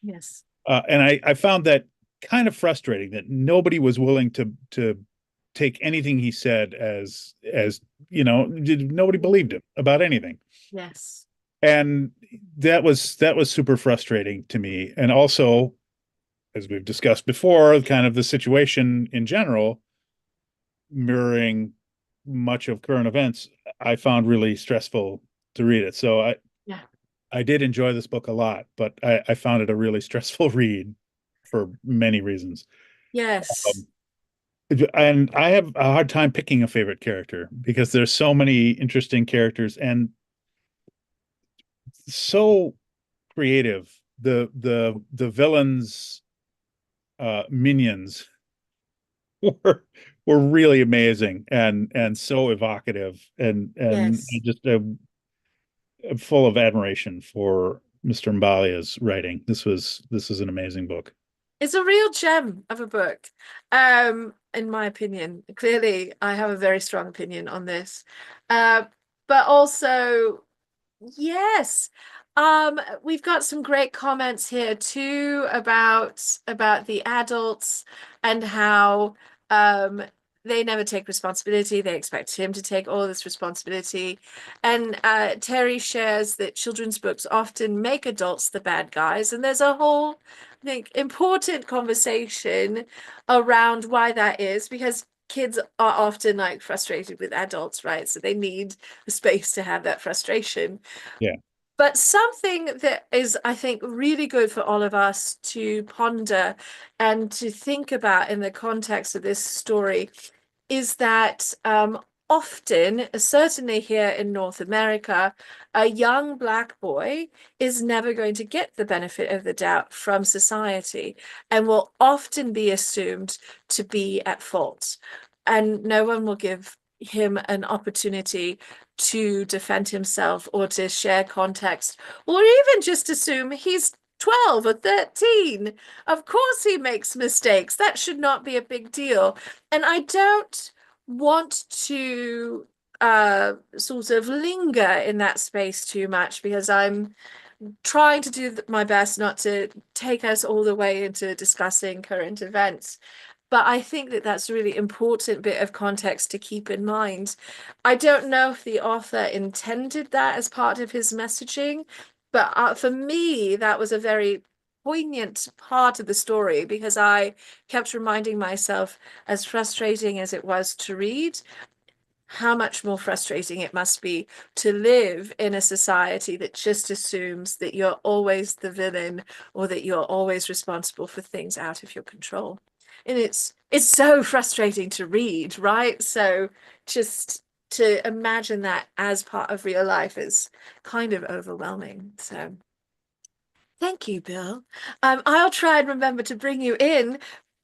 Yes. And I found that kind of frustrating that nobody was willing to take anything he said as nobody believed him about anything. Yes. And that was super frustrating to me. And also, as we've discussed before, kind of the situation in general, mirroring much of current events, I found really stressful to read it. So Yeah. I did enjoy this book a lot, but I found it a really stressful read for many reasons. Yes. And I have a hard time picking a favorite character because there's so many interesting characters and so creative. The villains minions were really amazing and so evocative and Yes. just full of admiration for Mr. Mbalia's writing. This is an amazing book. It's a real gem of a book, in my opinion. Clearly, I have a very strong opinion on this. But also, yes, we've got some great comments here too about the adults and how they never take responsibility. They expect him to take all this responsibility. And Terry shares that children's books often make adults the bad guys, and there's a whole, I think, important conversation around why that is, because kids are often like frustrated with adults, right? So they need a space to have that frustration. Yeah. But something that is, I think, really good for all of us to ponder and to think about in the context of this story is that often, certainly here in North America, a young Black boy is never going to get the benefit of the doubt from society and will often be assumed to be at fault. And no one will give him an opportunity to defend himself or to share context, or even just assume he's 12 or 13. Of course he makes mistakes. That should not be a big deal. And I don't want to sort of linger in that space too much because I'm trying to do my best not to take us all the way into discussing current events. But I think that that's a really important bit of context to keep in mind. I don't know if the author intended that as part of his messaging, but for me, that was a very poignant part of the story because I kept reminding myself, as frustrating as it was to read, how much more frustrating it must be to live in a society that just assumes that you're always the villain or that you're always responsible for things out of your control. And it's so frustrating to read, right? So just to imagine that as part of real life is kind of overwhelming. So thank you, Bill. I'll try and remember to bring you in.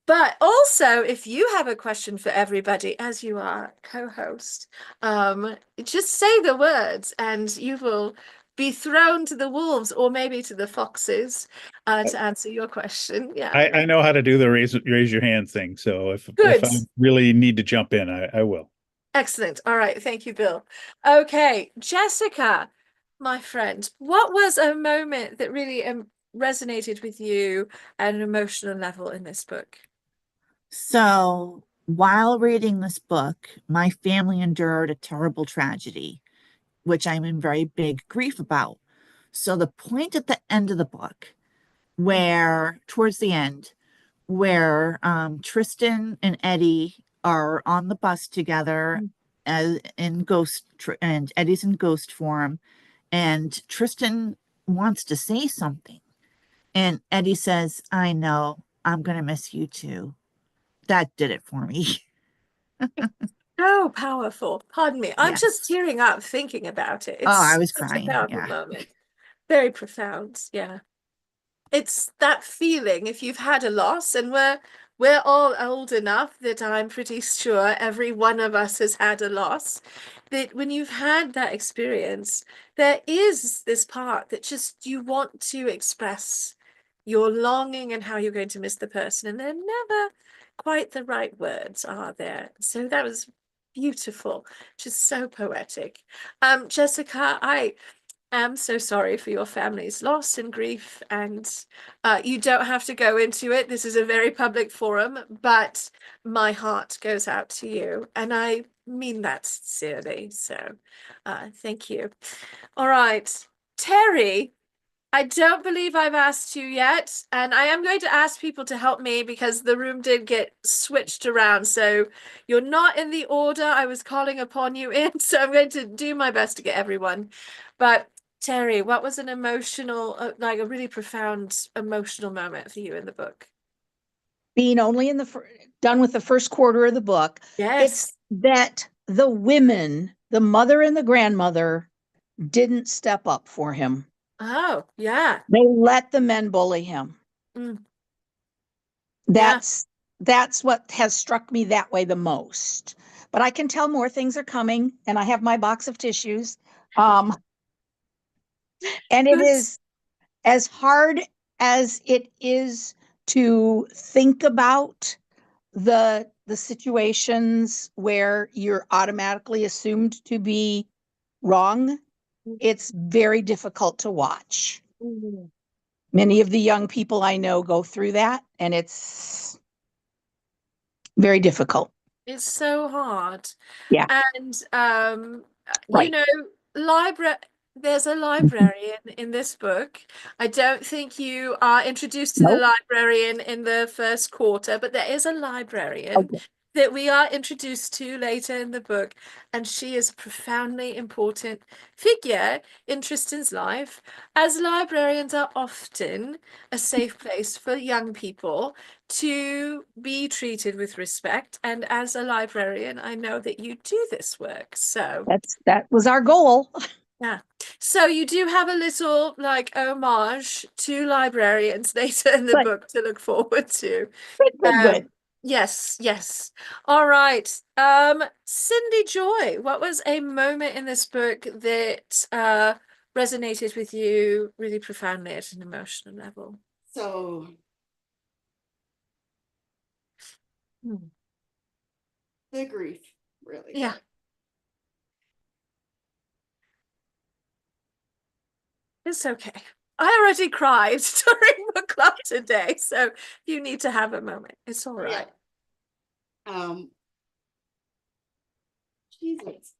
But also, if you have a question for everybody, as you are co-host, just say the words and you will be thrown to the wolves or maybe to the foxes to answer your question. Yeah. I know how to do the raise your hand thing. So if Good. I really need to jump in, I will. Excellent. All right. Thank you, Bill. Okay, Jessica, my friend, what was a moment that really resonated with you at an emotional level in this book? So while reading this book, my family endured a terrible tragedy, which I'm in very big grief about. So the point at the end of the book, where towards the end, where Tristan and Eddie are on the bus together as in and Eddie's in ghost form, and Tristan wants to say something, and Eddie says, "I know, I'm gonna miss you too." That did it for me. So powerful. Pardon me. I'm just Yes. tearing up thinking about it. Oh, I It's was such a crying. powerful Yeah. moment. Very profound. Yeah. It's that feeling if you've had a loss, and we're all old enough that I'm pretty sure every one of us has had a loss, that when you've had that experience, there is this part that just you want to express your longing and how you're going to miss the person, and they're never quite the right words, are there? So that was beautiful, just so poetic. Jessica, I am so sorry for your family's loss and grief, and you don't have to go into it. This is a very public forum, but my heart goes out to you, and I mean that sincerely. So thank you. All right, Terry, I don't believe I've asked you yet, and I am going to ask people to help me because the room did get switched around. So you're not in the order I was calling upon you in. So I'm going to do my best to get everyone. But Terry, what was an emotional, like a really profound emotional moment for you in the book? Being only in the done with the first quarter of the book. Yes. It's that the women, the mother and the grandmother, didn't step up for him. Oh, yeah. They let the men bully him. Mm. That's what has struck me that way the most. But I can tell more things are coming, and I have my box of tissues. And it is as hard as it is to think about the situations where you're automatically assumed to be wrong. It's very difficult to watch. Mm. Many of the young people I know go through that, and it's very difficult. It's so hard. Yeah. And Right. you know, there's a librarian in this book. I don't think you are introduced to the Nope. librarian in the first quarter, but there is a librarian Okay. that we are introduced to later in the book, and she is a profoundly important figure in Tristan's life, as librarians are often a safe place for young people to be treated with respect. And as a librarian, I know that you do this work. So That was our goal. yeah. So you do have a little like homage to librarians later in the Good. book to look forward to. Good. Yes, yes. All right. Cindy Joy, what was a moment in this book that resonated with you really profoundly at an emotional level? So the grief, really. Yeah. It's okay. I already cried during book club today, so you need to have a moment. It's all right. Jesus.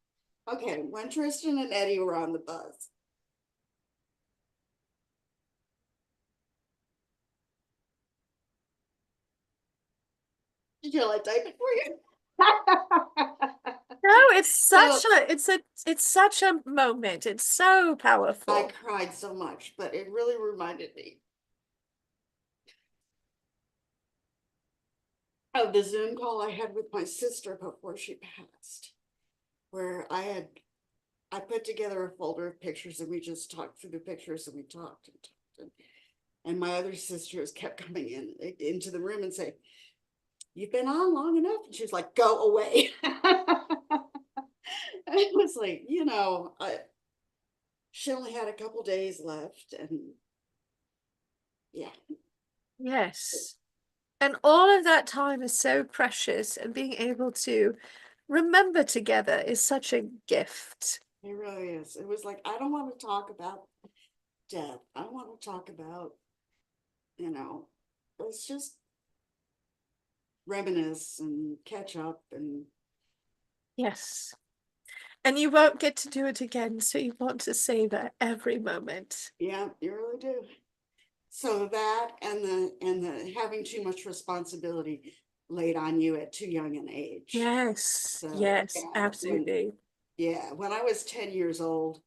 Okay, when Tristan and Eddie were on the bus. Did you like type it for you? No, it's such a moment. It's so powerful. I cried so much, but it really reminded me of the Zoom call I had with my sister before she passed, where I put together a folder of pictures and we just talked through the pictures and we talked and talked. And my other sisters kept coming into the room and say, "You've been on long enough." And she was like, "Go away." I was like, she only had a couple days left, and yeah. Yes. And all of that time is so precious, and being able to remember together is such a gift. It really is. It was like, I don't want to talk about death. I don't want to talk about, it's just, reminisce and catch up. And Yes. And you won't get to do it again, so you want to savor every moment. yeah, you really do. So that and the having too much responsibility laid on you at too young an age. Yes, So, yes, yeah, absolutely. when I was 10 years old,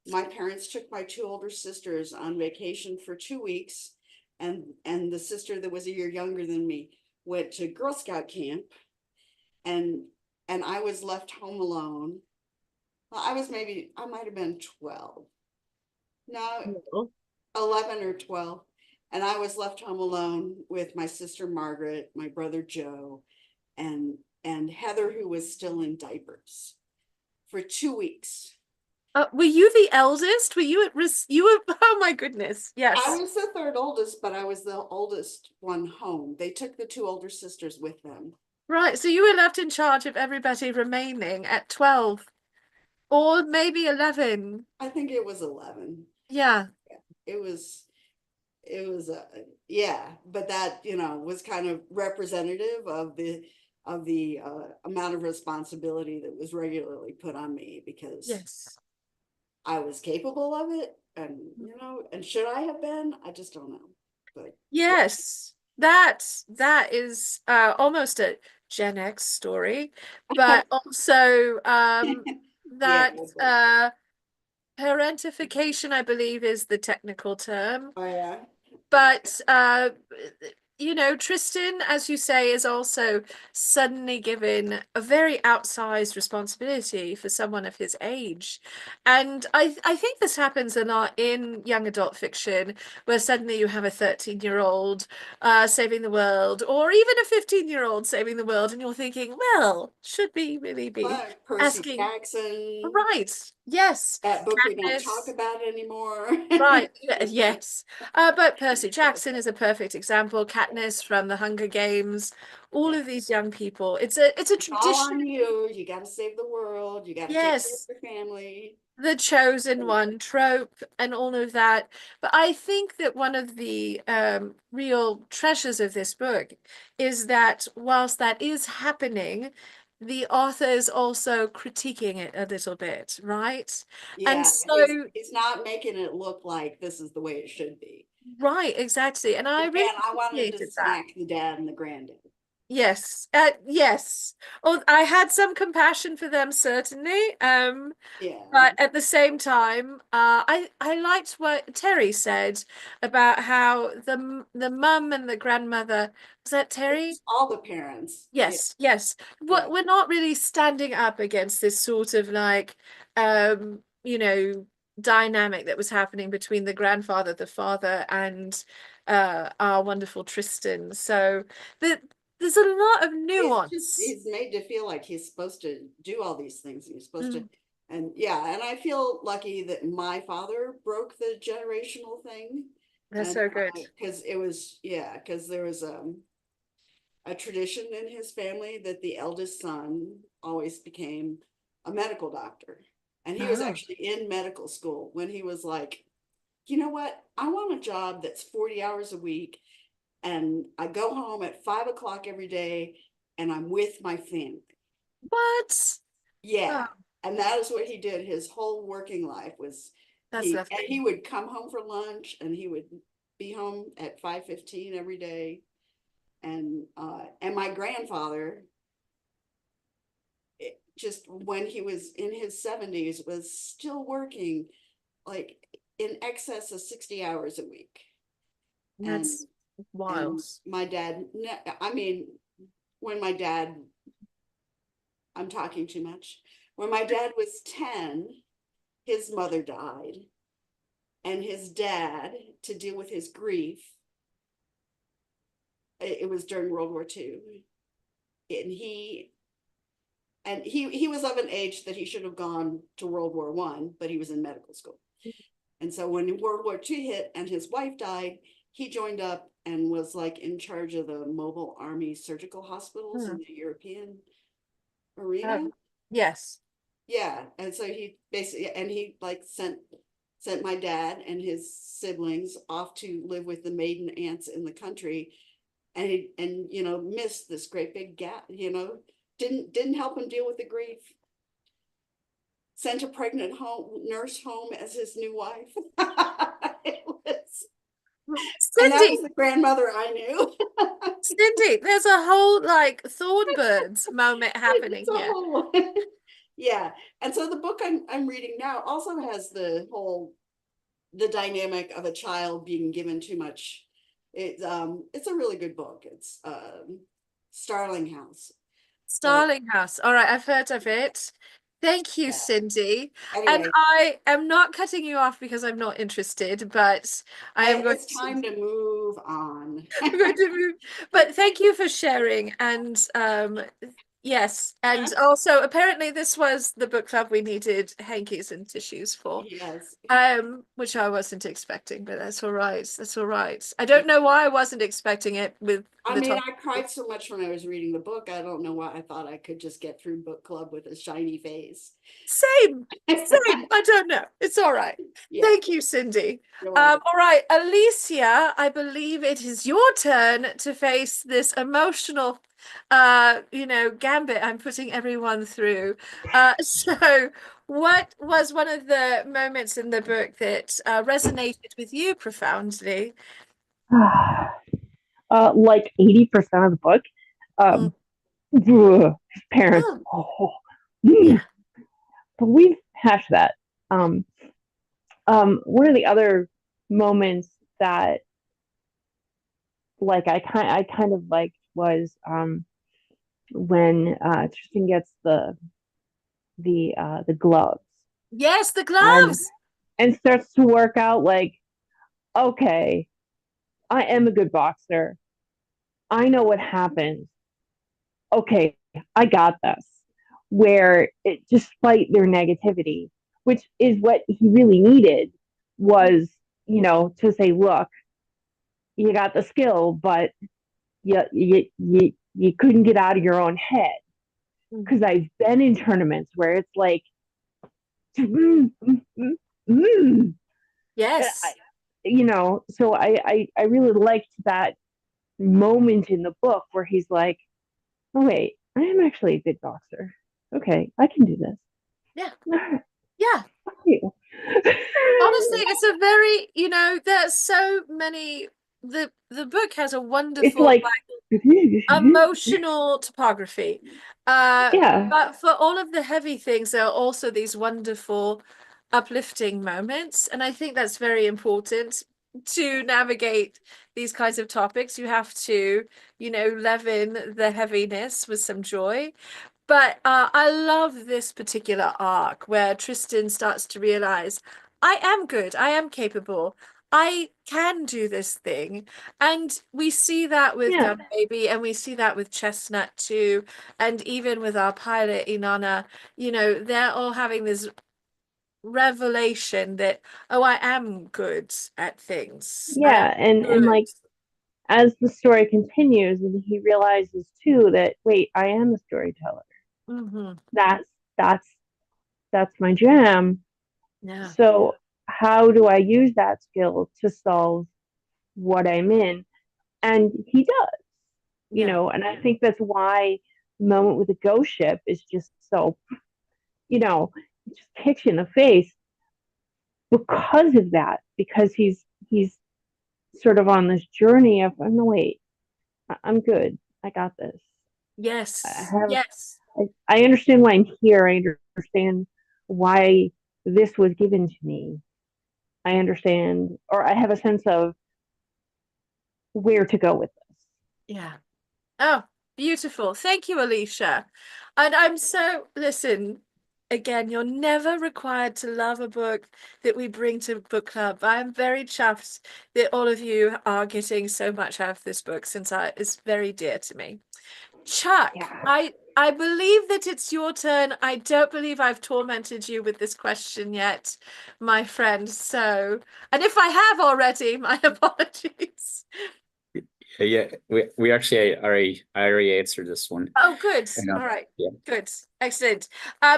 my parents took my two older sisters on vacation for 2 weeks, and the sister that was a year younger than me went to Girl Scout camp, and I was left home alone. Well, I might have been 12. No, 11 or 12. And I was left home alone with my sister Margaret, my brother Joe, and Heather, who was still in diapers for 2 weeks. Were you the eldest? Were you at risk? You were, oh my goodness. Yes. I was the third oldest, but I was the oldest one home. They took the two older sisters with them. Right. So you were left in charge of everybody remaining at 12 or maybe 11. I think it was 11. Yeah. It was yeah, but that, was kind of representative of the amount of responsibility that was regularly put on me, because Yes. I was capable of it, and and should I have been? I just don't know. But yes, that is almost a Gen X story, but also that parentification, I believe, is the technical term. Oh yeah. But Tristan, as you say, is also suddenly given a very outsized responsibility for someone of his age. And I think this happens a lot in young adult fiction, where suddenly you have a 13-year-old saving the world, or even a 15-year-old saving the world, and you're thinking, well, should we really be Percy asking? Jackson. Right. Yes. That book we don't Katniss. talk about anymore. Right. Yes. But Percy Jackson is a perfect example. Katniss from the Hunger Games. All of these young people. It's a All on tradition. you. You got to save the world. You got to take Yes. care of your family. The chosen one trope and all of that. But I think that one of the real treasures of this book is that whilst that is happening, the author is also critiquing it a little bit, right? Yeah, And so he's not making it look like this is the way it should be. right, exactly. And I really And I wanted to appreciated that. smack the dad and the granddad. Yes, yes. Oh, I had some compassion for them, certainly. Yeah. But at the same time, I liked what Terry said about how the mum and the grandmother, was that Terry? All the parents. Yes, yes. We're not really standing up against this sort of like, dynamic that was happening between the grandfather, the father, and our wonderful Tristan. So there's a lot of nuance. He's made to feel like he's supposed to do all these things. He's supposed to, and yeah, and I feel lucky that my father broke the generational thing. That's so good. Because because there was a tradition in his family that the eldest son always became a medical doctor. And he was actually in medical school when he was like, you know what? I want a job that's 40 hours a week. And I go home at 5 o'clock every day and I'm with my family. What? Yeah. And that is what he did his whole working life was and he would come home for lunch and he would be home at 5:15 every day. And my grandfather, just when he was in his 70s, was still working like in excess of 60 hours a week. That's wild. And my dad, I mean, when my dad, I'm talking too much. When my dad was 10, his mother died. And his dad, to deal with his grief, it was during World War II. And he was of an age that he should have gone to World War I, but he was in medical school. And so when World War II hit and his wife died, he joined up and was like in charge of the mobile army surgical hospitals in the European arena. Yes. Yeah. And so he basically, and he like sent my dad and his siblings off to live with the maiden aunts in the country. and you know, missed this great big gap, you know, didn't help him deal with the grief. Sent a pregnant nurse home as his new wife. It was, and that Cindy, was the grandmother I knew. Cindy, there's a whole like Thornbirds moment happening It's a here. whole- yeah, and so the book I'm reading now also has the dynamic of a child being given too much. It's a really good book. It's Starling House. Starling House. All right, I've heard of it. Thank you, Yeah. Cindy. And Anyway, I am not cutting you off because I'm not interested, but I am going it's time to move on. I'm going to move. But thank you for sharing. And yes, and also apparently this was the book club we needed hankies and tissues for. Yes. Which I wasn't expecting, but that's all right. That's all right. I don't know why I wasn't expecting it with I the mean, top. I cried so much when I was reading the book. I don't know why I thought I could just get through book club with a shiny face. Same. I don't know. It's all right. Yeah. Thank you, Cindy. You're welcome. All right, Alicia, I believe it is your turn to face this emotional, you know, gambit I'm putting everyone through. So what was one of the moments in the book that resonated with you profoundly? Like 80% of the book. His parents. Oh. Yeah. But we've hashed that. One of the other moments that like I kind of liked was when Tristan gets the gloves. Yes, the gloves. And starts to work out like, okay, I am a good boxer. I know what happens. Okay, I got this. Where despite their negativity, which is what he really needed, was, you know, to say, look, you got the skill, but you couldn't get out of your own head. Because I've been in tournaments where it's like, yes, you know, so I really liked that moment in the book where he's like, oh wait, I am actually a good boxer. Okay, I can do this. Yeah. Yeah. Fuck you. Honestly, it's a very, you know, there's so many, the book has a wonderful like emotional topography. Yeah. But for all of the heavy things, there are also these wonderful uplifting moments. And I think that's very important to navigate these kinds of topics. You have to, you know, leaven the heaviness with some joy. But I love this particular arc where Tristan starts to realize, I am good, I am capable, I can do this thing. And we see that with Gun Baby, and we see that with Chestnut too. And even with our pilot, Inanna, you know, they're all having this revelation that, oh, I am good at things. Yeah, and like as the story continues and he realizes too that, wait, I am a storyteller. That's my jam. Yeah. So how do I use that skill to solve what I'm in? And he does, you know, and I think that's why the moment with the ghost ship is just so, you know, it just kicks you in the face because of that, because he's sort of on this journey of, oh no, wait, I'm good. I got this. Yes. Yes. I understand why I'm here. I understand why this was given to me. I understand, or I have a sense of where to go with this. Yeah. Oh, beautiful. Thank you, Alicia. And I'm so, listen, again, you're never required to love a book that we bring to book club. I'm very chuffed that all of you are getting so much out of this book, since it's very dear to me. Chuck, I believe that it's your turn. I don't believe I've tormented you with this question yet, my friend. So, and if I have already, my apologies. Yeah, we actually I already answered this one. Oh, good. All right. Yeah. Good. Excellent.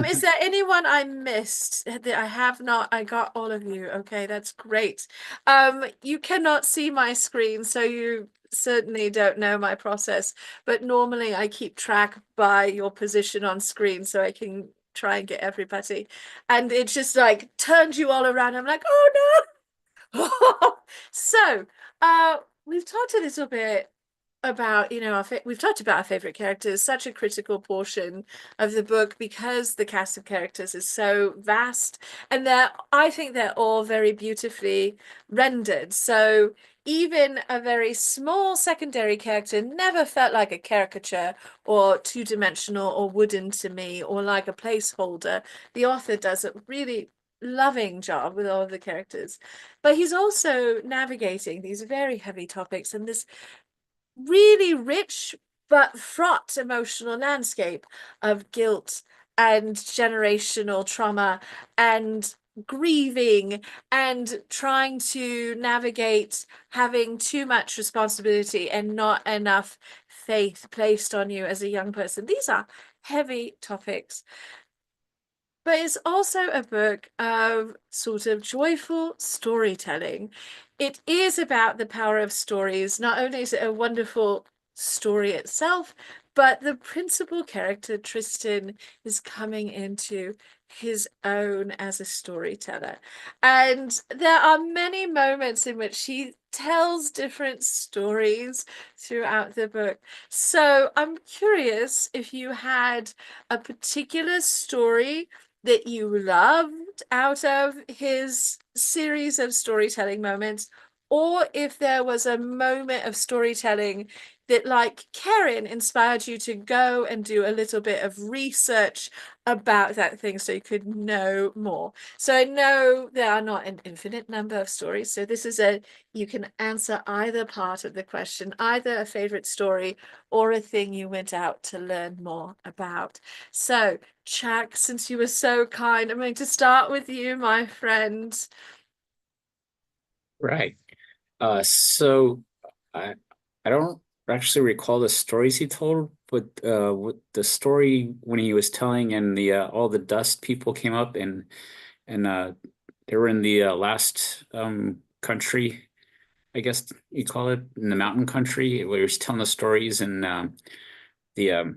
Is there anyone I missed that I have not? I got all of you. Okay, that's great. You cannot see my screen, so you certainly don't know my process, but normally I keep track by your position on screen so I can try and get everybody. And it just like turned you all around. I'm like, oh no. So, we've talked a little bit about, you know, we've talked about our favorite characters, such a critical portion of the book because the cast of characters is so vast, and I think they're all very beautifully rendered. So even a very small secondary character never felt like a caricature or two-dimensional or wooden to me or like a placeholder. The author does a really loving job with all of the characters, but he's also navigating these very heavy topics and this really rich but fraught emotional landscape of guilt and generational trauma and grieving and trying to navigate having too much responsibility and not enough faith placed on you as a young person. These are heavy topics. But it's also a book of sort of joyful storytelling. It is about the power of stories. Not only is it a wonderful story itself, but the principal character, Tristan, is coming into his own as a storyteller. And there are many moments in which he tells different stories throughout the book. So I'm curious if you had a particular story that you loved out of his series of storytelling moments, or if there was a moment of storytelling that, like Karen, inspired you to go and do a little bit of research about that thing so you could know more. So I know there are not an infinite number of stories, so this is you can answer either part of the question, either a favorite story or a thing you went out to learn more about. So Chuck, since you were so kind, I'm going to start with you, my friend. Right. So I don't actually recall the stories he told, but what the story when he was telling and the all the dust people came up and they were in the last country, I guess you call it, in the mountain country, where he was telling the stories and the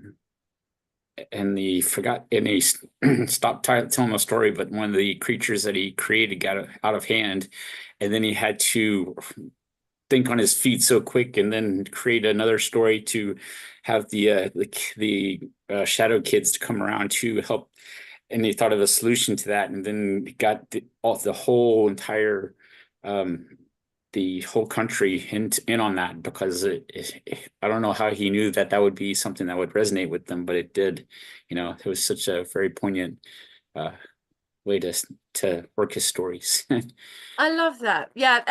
and he forgot and he stopped telling the story, but one of the creatures that he created got out of hand, and then he had to think on his feet so quick and then create another story to have the shadow kids to come around to help, and he thought of a solution to that, and then got the whole entire the whole country in on that, because I don't know how he knew that would be something that would resonate with them, but it did. You know, it was such a very poignant way to work his stories. I love that. Yeah.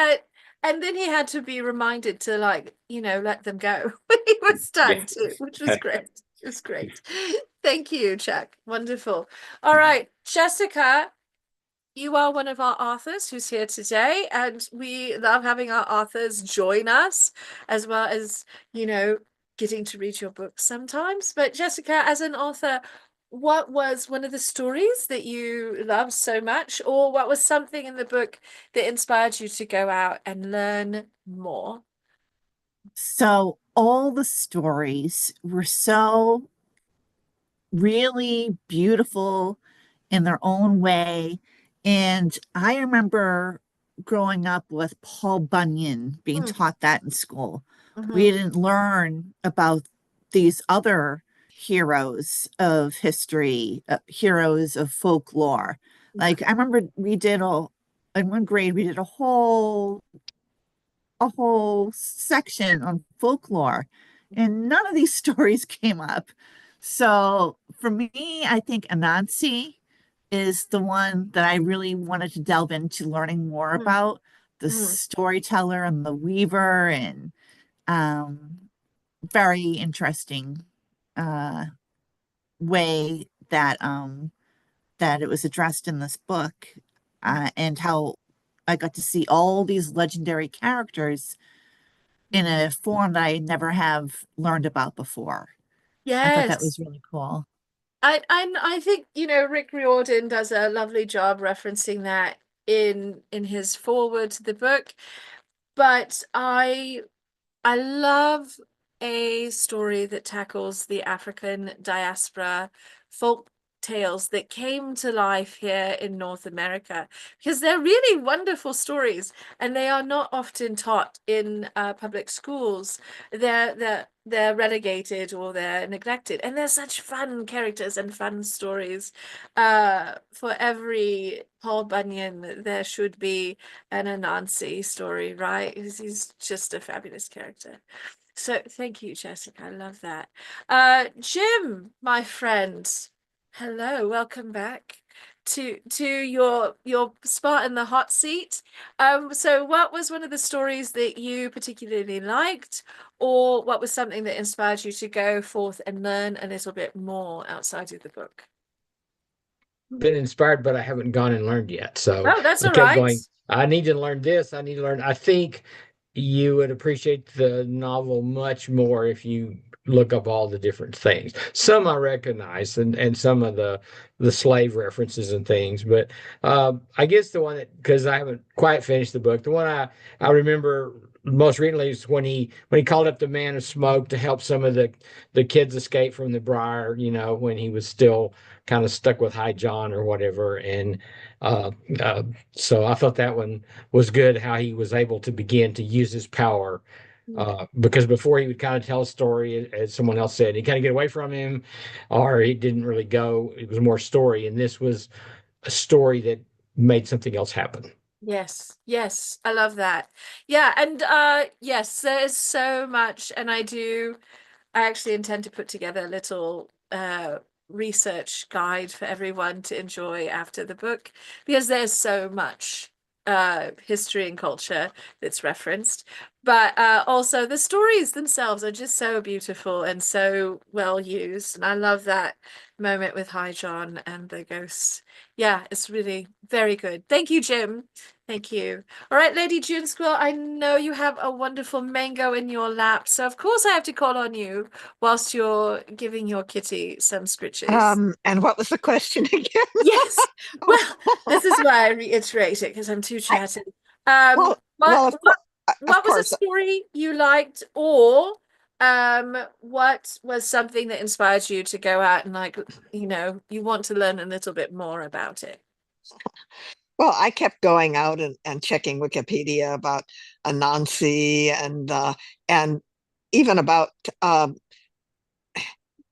And then he had to be reminded to, like, you know, let them go when he was done Yeah. too, which was great. It was great. Thank you, Chuck. Wonderful. All right, Jessica, you are one of our authors who's here today, and we love having our authors join us, as well as, you know, getting to read your books sometimes. But Jessica, as an author, what was one of the stories that you loved so much, or what was something in the book that inspired you to go out and learn more? So all the stories were so really beautiful in their own way. And I remember growing up with Paul Bunyan, being taught that in school. We didn't learn about these other heroes of history, heroes of folklore. Like I remember in one grade, we did a whole section on folklore, and none of these stories came up. So for me, I think Anansi is the one that I really wanted to delve into learning more about, the storyteller and the weaver, and very interesting way that that it was addressed in this book, and how I got to see all these legendary characters in a form that I never have learned about before. I thought that was Yes. really cool. I think, you know, Rick Riordan does a lovely job referencing that in his foreword to the book. But I I love a story that tackles the African diaspora folk tales that came to life here in North America, because they're really wonderful stories and they are not often taught in public schools. They're relegated or they're neglected, and they're such fun characters and fun stories. For every Paul Bunyan, there should be an Anansi story, right? He's just a fabulous character. So thank you, Jessica. I love that. Jim, my friend, hello, welcome back to your spot in the hot seat. So what was one of the stories that you particularly liked, or what was something that inspired you to go forth and learn a little bit more outside of the book? Been inspired, but I haven't gone and learned yet. So Oh, that's I all kept right. going, I need to learn this. I need to learn. I think you would appreciate the novel much more if you look up all the different things. Some I recognize and some of the slave references and things, but I guess the one that, because I haven't quite finished the book, the one I remember most recently is when he called up the Man of Smoke to help some of the kids escape from the Briar, you know, when he was still kind of stuck with High John or whatever. And uh, uh, so I thought that one was good, how he was able to begin to use his power. Because before he would kind of tell a story, as someone else said, he kind of get away from him, or he didn't really go. It was more story, and this was a story that made something else happen. Yes, yes, I love that. Yeah, and yes, there's so much, and I actually intend to put together a little research guide for everyone to enjoy after the book, because there's so much history and culture that's referenced, but also the stories themselves are just so beautiful and so well used, and I love that moment with High John and the ghosts. Yeah, it's really very good. Thank you, Jim. Thank you. All right, Lady June Squill, I know you have a wonderful mango in your lap, so of course I have to call on you whilst you're giving your kitty some scritches. And what was the question again? Yes. Well, this is why I reiterate it, because I'm too chatty. Well, of What was a course. story you liked, or what was something that inspired you to go out and, like, you know, you want to learn a little bit more about it? Well, I kept going out and checking Wikipedia about Anansi and even about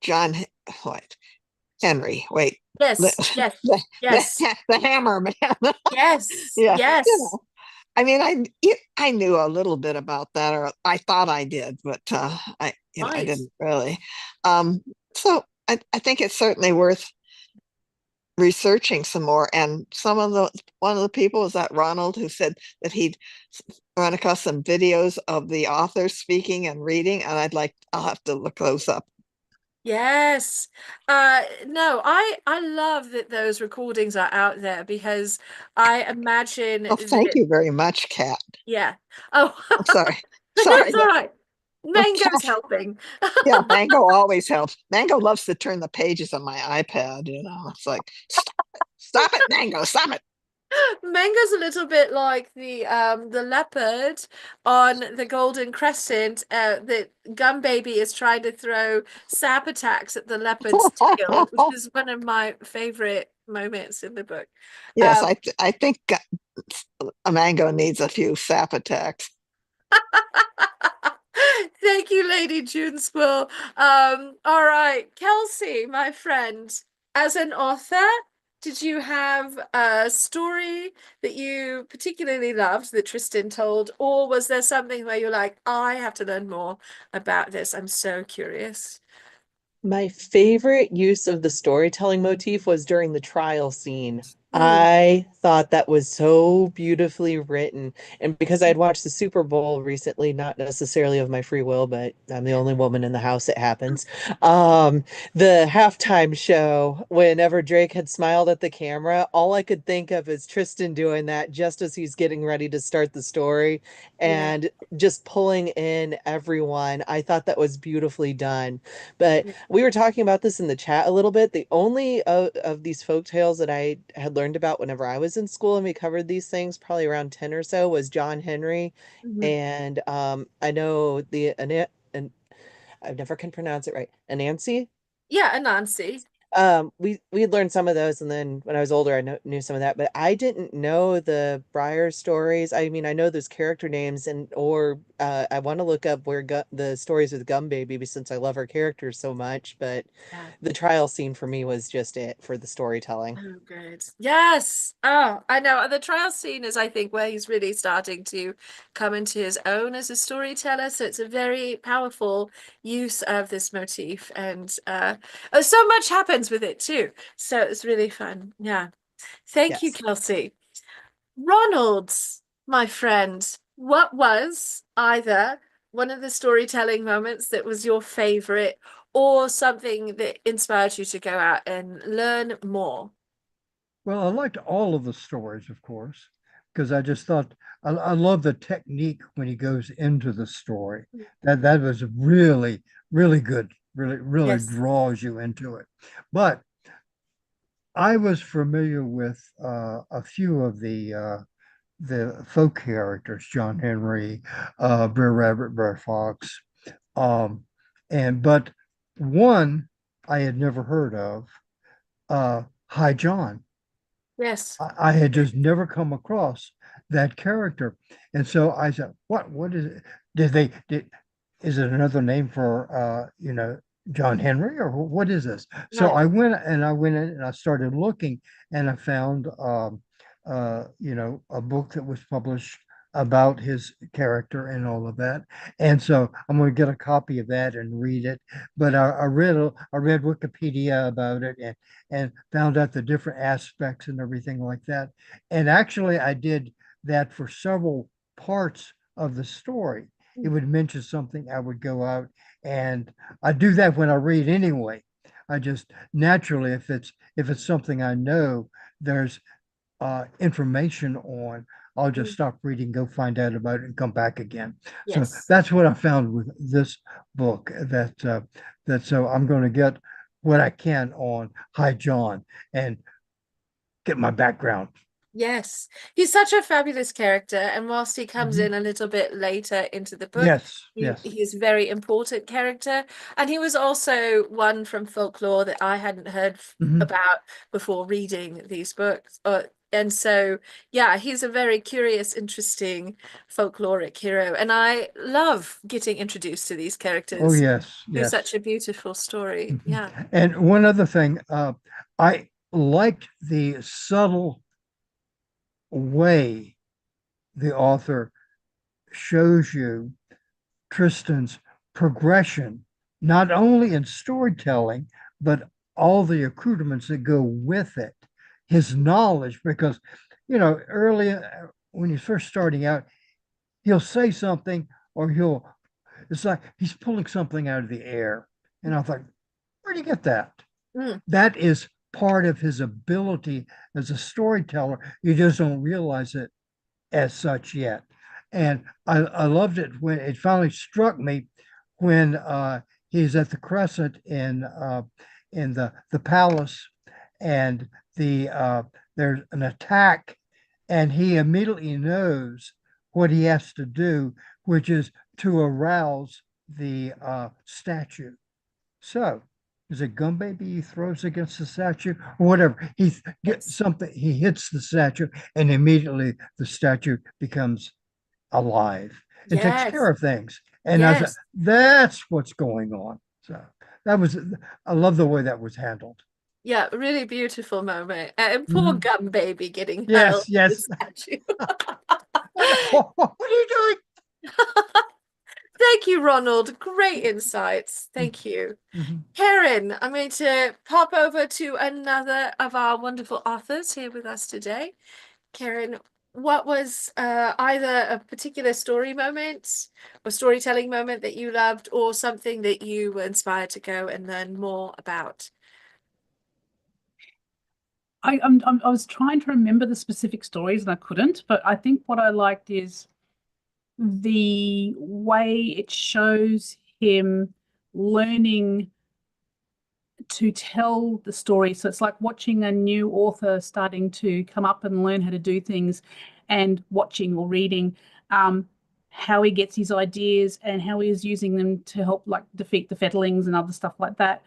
John what Henry. Wait, Yes, yes, yes, the Hammer Man. yes, Yeah, yes. you know, I mean, I knew a little bit about that, or I thought I did, but I Right. didn't really. So I think it's certainly worth researching some more. And one of the people was that Ronald, who said that he'd run across some videos of the authors speaking and reading, and I'll have to look those up. Yes. No, I love that those recordings are out there, because I imagine Oh, thank that, you very much, Kat. yeah. Oh, I'm sorry. that's all right. Mango's Kat- helping. Yeah, Mango always helps. Mango loves to turn the pages on my iPad, you know. It's like, stop it, Mango, stop it. Mango's a little bit like the leopard on the Golden Crescent, that Gum Baby is trying to throw sap attacks at the leopard's tail, which is one of my favorite moments in the book. Yes, I think a Mango needs a few sap attacks. Thank you, Lady June Squill. All right, Kelsey, my friend, as an author, did you have a story that you particularly loved that Tristan told, or was there something where you're like, I have to learn more about this? I'm so curious. My favorite use of the storytelling motif was during the trial scene. I thought that was so beautifully written. And because I'd watched the Super Bowl recently, not necessarily of my free will, but I'm the only woman in the house, it happens. The halftime show, whenever Drake had smiled at the camera, all I could think of is Tristan doing that just as he's getting ready to start the story and just pulling in everyone. I thought that was beautifully done. But we were talking about this in the chat a little bit. The only of these folk tales that I had learned about whenever I was in school and we covered these things, probably around 10 or so, was John Henry. Mhm. And I know and I never can pronounce it right. Anansi. Yeah, Anansi. We learned some of those, and then when I was older, I knew some of that, but I didn't know the Briar stories. I mean, I know those character names, or I want to look up where the stories with Gum Baby, since I love her characters so much. But Yeah. the trial scene for me was just it for the storytelling. Oh, good. Yes. Oh, I know. The trial scene is, I think, where he's really starting to come into his own as a storyteller. So it's a very powerful use of this motif, and so much happens with it too. So it's really fun. Yeah. Thank you, Yes. Kelsey. Ronald, my friend, what was either one of the storytelling moments that was your favorite, or something that inspired you to go out and learn more? Well, I liked all of the stories, of course, because I just thought I love the technique when he goes into the story. That was really, really good. Really Yes. draws you into it. But I was familiar with a few of the folk characters, John Henry, Brer Rabbit, Brer Fox, but one I had never heard of, High John. Yes. I had just never come across that character. And so I said, what is it? Is it another name for, John Henry, or what is this? So Right. I went in and I started looking, and I found, a book that was published about his character and all of that. And so I'm going to get a copy of that and read it. But I read Wikipedia about it, and found out the different aspects and everything like that. And actually, I did that for several parts of the story. It would mention something, I would go out, and I do that when I read anyway. I just naturally, if it's something I know there's information on, I'll just stop reading, go find out about it, and come back again. So Yes. that's what I found with this book. So I'm going to get what I can on High John and get my background. Yes, he's such a fabulous character, and whilst he comes Mhm. in a little bit later into the book, Yes, yes. he's a very important character, and he was also one from folklore that I hadn't heard Mhm. about before reading these books. And so, yeah, he's a very curious, interesting folkloric hero, and I love getting introduced to these Oh, characters yes, through yes. such a beautiful story. Mhm. Yeah. And one other thing, I liked the subtle way the author shows you Tristan's progression, not only in storytelling, but all the accoutrements that go with it, his knowledge, because, early when he's first starting out, he'll say something, or it's like he's pulling something out of the air. And I thought, where do you get that? Mm. That is part of his ability as a storyteller. You just don't realize it as such yet. And I loved it when it finally struck me when he's at the Crescent in the palace, and there's an attack, and he immediately knows what he has to do, which is to arouse the statue. So is it Gum Baby he throws against the statue or whatever? He gets something, he hits the statue, and immediately the statue becomes alive and takes Yes. care of things. And I said, Yes. that's what's going on. So I love the way that was handled. Yeah, really beautiful moment. And poor Mhm. Gum Baby getting Yes, held to the yes. statue. What are you doing? Thank you, Ronald. Great insights. Thank you. Mhm. Karen, I'm going to pop over to another of our wonderful authors here with us today. Karen, what was either a particular story moment or storytelling moment that you loved, or something that you were inspired to go and learn more about? I was trying to remember the specific stories and I couldn't, but I think what I liked is the way it shows him learning to tell the story. So it's like watching a new author starting to come up and learn how to do things, and watching or reading how he gets his ideas and how he is using them to help like defeat the Fettlings and other stuff like that.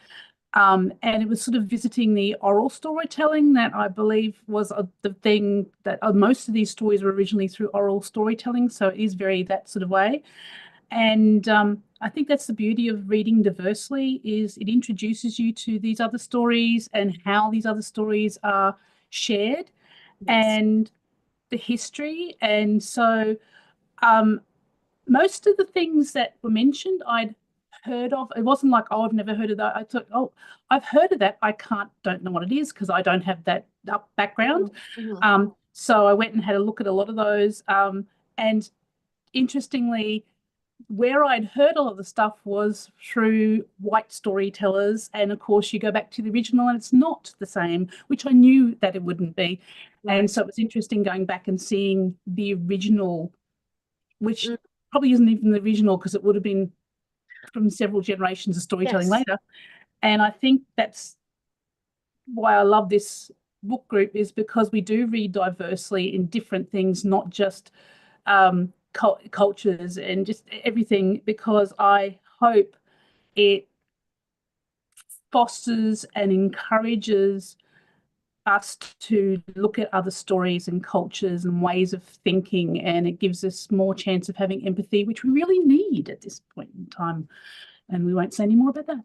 And it was sort of visiting the oral storytelling that I believe was the thing that most of these stories were originally through oral storytelling. So it is very that sort of way. And I think that's the beauty of reading diversely, is it introduces you to these other stories and how these other stories are shared and the history. And so most of the things that were mentioned, I'd heard of. It wasn't like, oh, I've never heard of that. I thought, oh, I've heard of that. I don't know what it is because I don't have that background. So I went and had a look at a lot of those. And interestingly, where I'd heard a lot of the stuff was through white storytellers. And of course, you go back to the original and it's not the same, which I knew that it wouldn't be. And so it was interesting going back and seeing the original, which probably isn't even the original because it would have been from several generations of storytelling later. And I think that's why I love this book group, is because we do read diversely in different things, not just cultures and just everything, because I hope it fosters and encourages us to look at other stories and cultures and ways of thinking, and it gives us more chance of having empathy, which we really need at this point in time. And we won't say any more about that.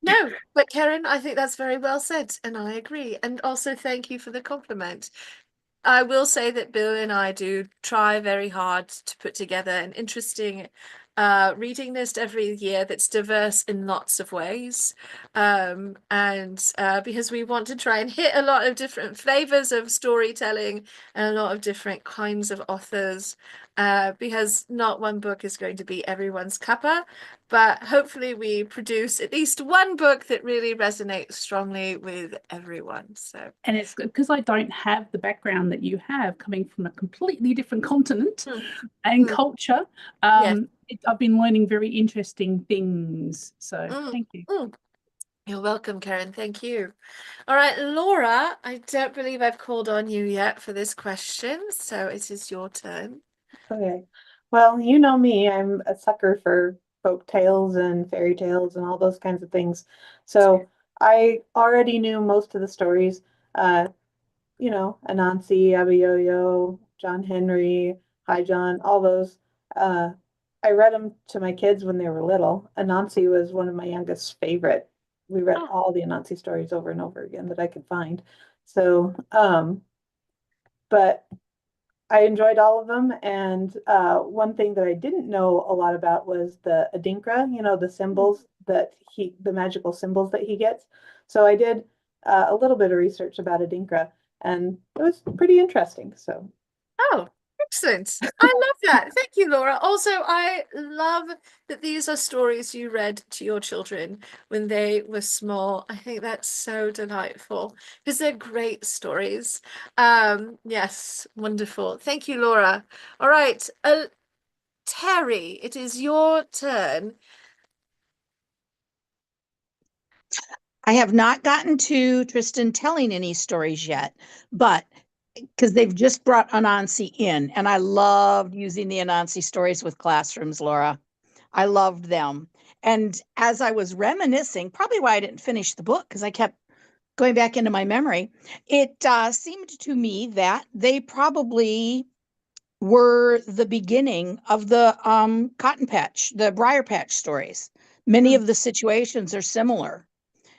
No, but Karen, I think that's very well said, and I agree. And also thank you for the compliment. I will say that Bill and I do try very hard to put together an interesting reading list every year that's diverse in lots of ways. Because we want to try and hit a lot of different flavors of storytelling and a lot of different kinds of authors, because not one book is going to be everyone's cuppa, but hopefully we produce at least one book that really resonates strongly with everyone. So, and it's good because I don't have the background that you have, coming from a completely different continent and culture. I've been learning very interesting things. So thank you. You're welcome, Karen. Thank you. All right, Laura, I don't believe I've called on you yet for this question, so it is your turn. Okay. Well, you know me, I'm a sucker for folk tales and fairy tales and all those kinds of things. So I already knew most of the stories. You know, Anansi, Abiyoyo, John Henry, Hi John, all those. I read them to my kids when they were little. Anansi was one of my youngest favorite. We read all the Anansi stories over and over again that I could find. So, but I enjoyed all of them. And one thing that I didn't know a lot about was the Adinkra, you know, the symbols that the magical symbols that he gets. So I did a little bit of research about Adinkra, and it was pretty interesting. So. Oh, excellent. I love that. Thank you, Laura. Also, I love that these are stories you read to your children when they were small. I think that's so delightful because they're great stories. Yes, wonderful. Thank you, Laura. All right, Terry, it is your turn. I have not gotten to Tristan telling any stories yet, but because they've just brought Anansi in, and I loved using the Anansi stories with classrooms, Laura. I loved them. And as I was reminiscing, probably why I didn't finish the book, because I kept going back into my memory, it seemed to me that they probably were the beginning of the Cotton Patch, the Briar Patch stories. Many of the situations are similar.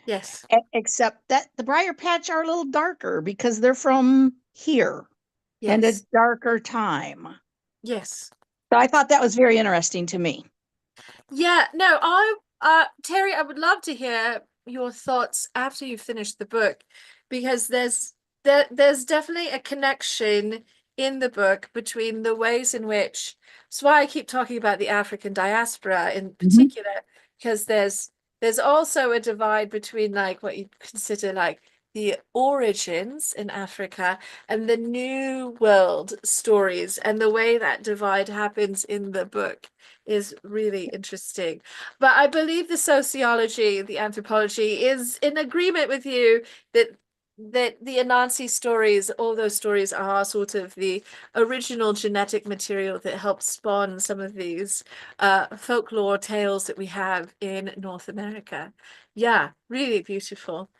Yes. Except that the Briar Patch are a little darker because they're from here and a darker time. Yes. So I thought that was very interesting to me. Yeah, no, Terry, I would love to hear your thoughts after you finish the book, because there's definitely a connection in the book between the ways in which, that's why I keep talking about the African diaspora in particular, because there's also a divide between like what you consider like the origins in Africa and the New World stories, and the way that divide happens in the book is really interesting. But I believe the sociology, the anthropology is in agreement with you that the Anansi stories, all those stories are sort of the original genetic material that helped spawn some of these folklore tales that we have in North America. Yeah, really beautiful.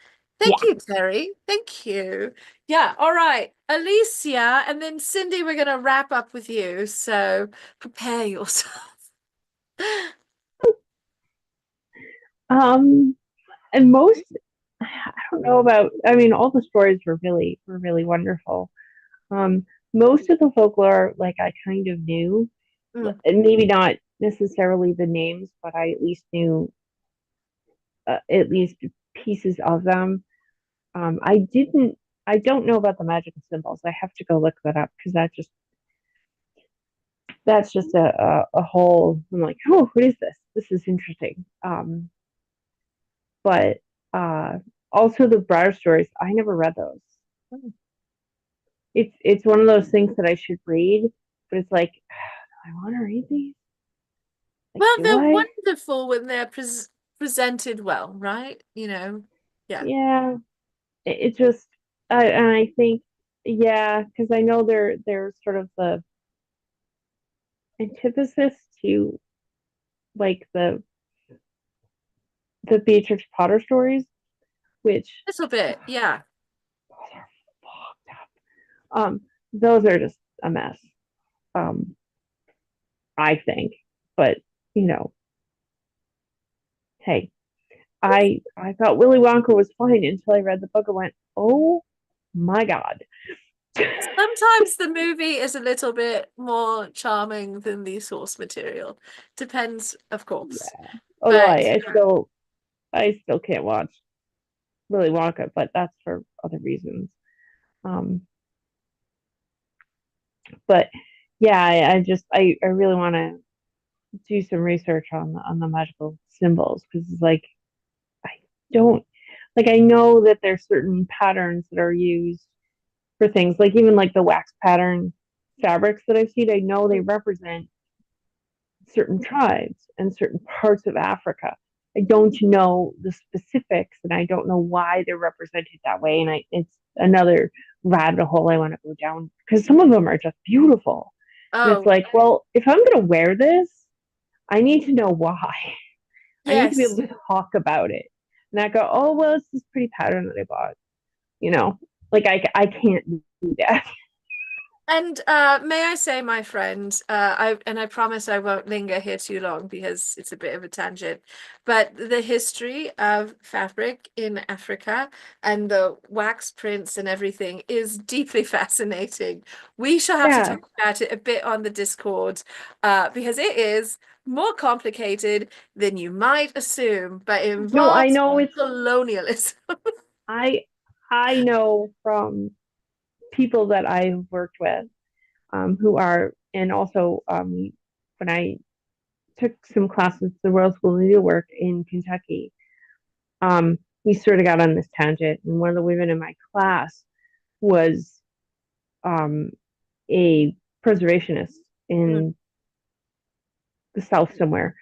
Thank you, Terry. Thank you. Yeah, all right. Alicia, and then Cindy, we're going to wrap up with you. So prepare yourself. And most, I don't know about, I mean, all the stories were really wonderful. Most of the folklore, like I kind of knew, and maybe not necessarily the names, but I at least knew at least pieces of them. I don't know about the magical symbols. I have to go look that up because that's just a whole, I'm like, oh, what is this? This is interesting. But also the Briar stories, I never read those. It's one of those things that I should read, but it's like, do I want to read these? Like, Well, do they're I? wonderful when they're presented well, right? You know, yeah. Yeah. It just, and I think, yeah, because I know they're sort of the antithesis to like the Beatrix Potter stories, which A little bit, yeah. those are just a mess. I think, but you know, hey, I thought Willy Wonka was fine until I read the book and went, oh my God. Sometimes the movie is a little bit more charming than the source material. Depends, of course. Yeah. Although But I still can't watch Willy Wonka, but that's for other reasons. But yeah, I really want to do some research on the magical symbols because it's like I don't like I know that there's certain patterns that are used for things like even like the wax pattern fabrics that I've seen. I know they represent certain tribes and certain parts of Africa. I don't know the specifics and I don't know why they're represented that way. And it's another rabbit hole I want to go down because some of them are just beautiful. And it's like, well, if I'm going to wear this, I need to know why. I need to be able to talk about it. And I go, oh, well, it's this pretty pattern that I bought. You know, like I can't do that. And may I say, my friend, I promise I won't linger here too long because it's a bit of a tangent, but the history of fabric in Africa and the wax prints and everything is deeply fascinating. We shall have to talk about it a bit on the Discord because it is more complicated than you might assume, but it involves I know it's colonialism. I know from people that I've worked with who are, and also when I took some classes at the Royal School of Needlework in Kentucky, we sort of got on this tangent, and one of the women in my class was a preservationist in the South somewhere.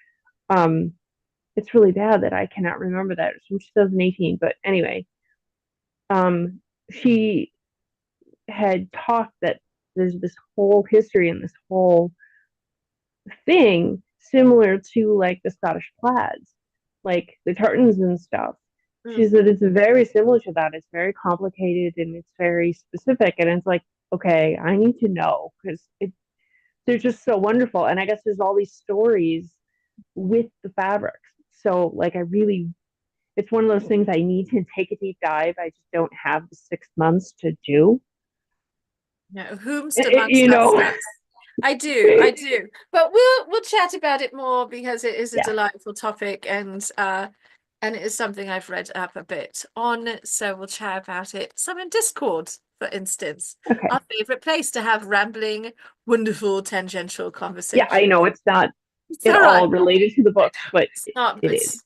It's really bad that I cannot remember that. It's from 2018, but anyway, she had talked that there's this whole history and this whole thing similar to like the Scottish plaids, like the tartans and stuff. She said it's very similar to that. It's very complicated and it's very specific. And it's like, okay, I need to know because they're just so wonderful. And I guess there's all these stories with the fabrics. So like it's one of those things I need to take a deep dive. I just don't have the 6 months to do. No, whomst amongst us. I do. But we'll chat about it more because it is a delightful topic and it is something I've read up a bit on. So we'll chat about it. Some in Discord, for instance. Okay. Our favorite place to have rambling, wonderful, tangential conversation. Yeah, I know it's not at all related to the book, but it's not. it is.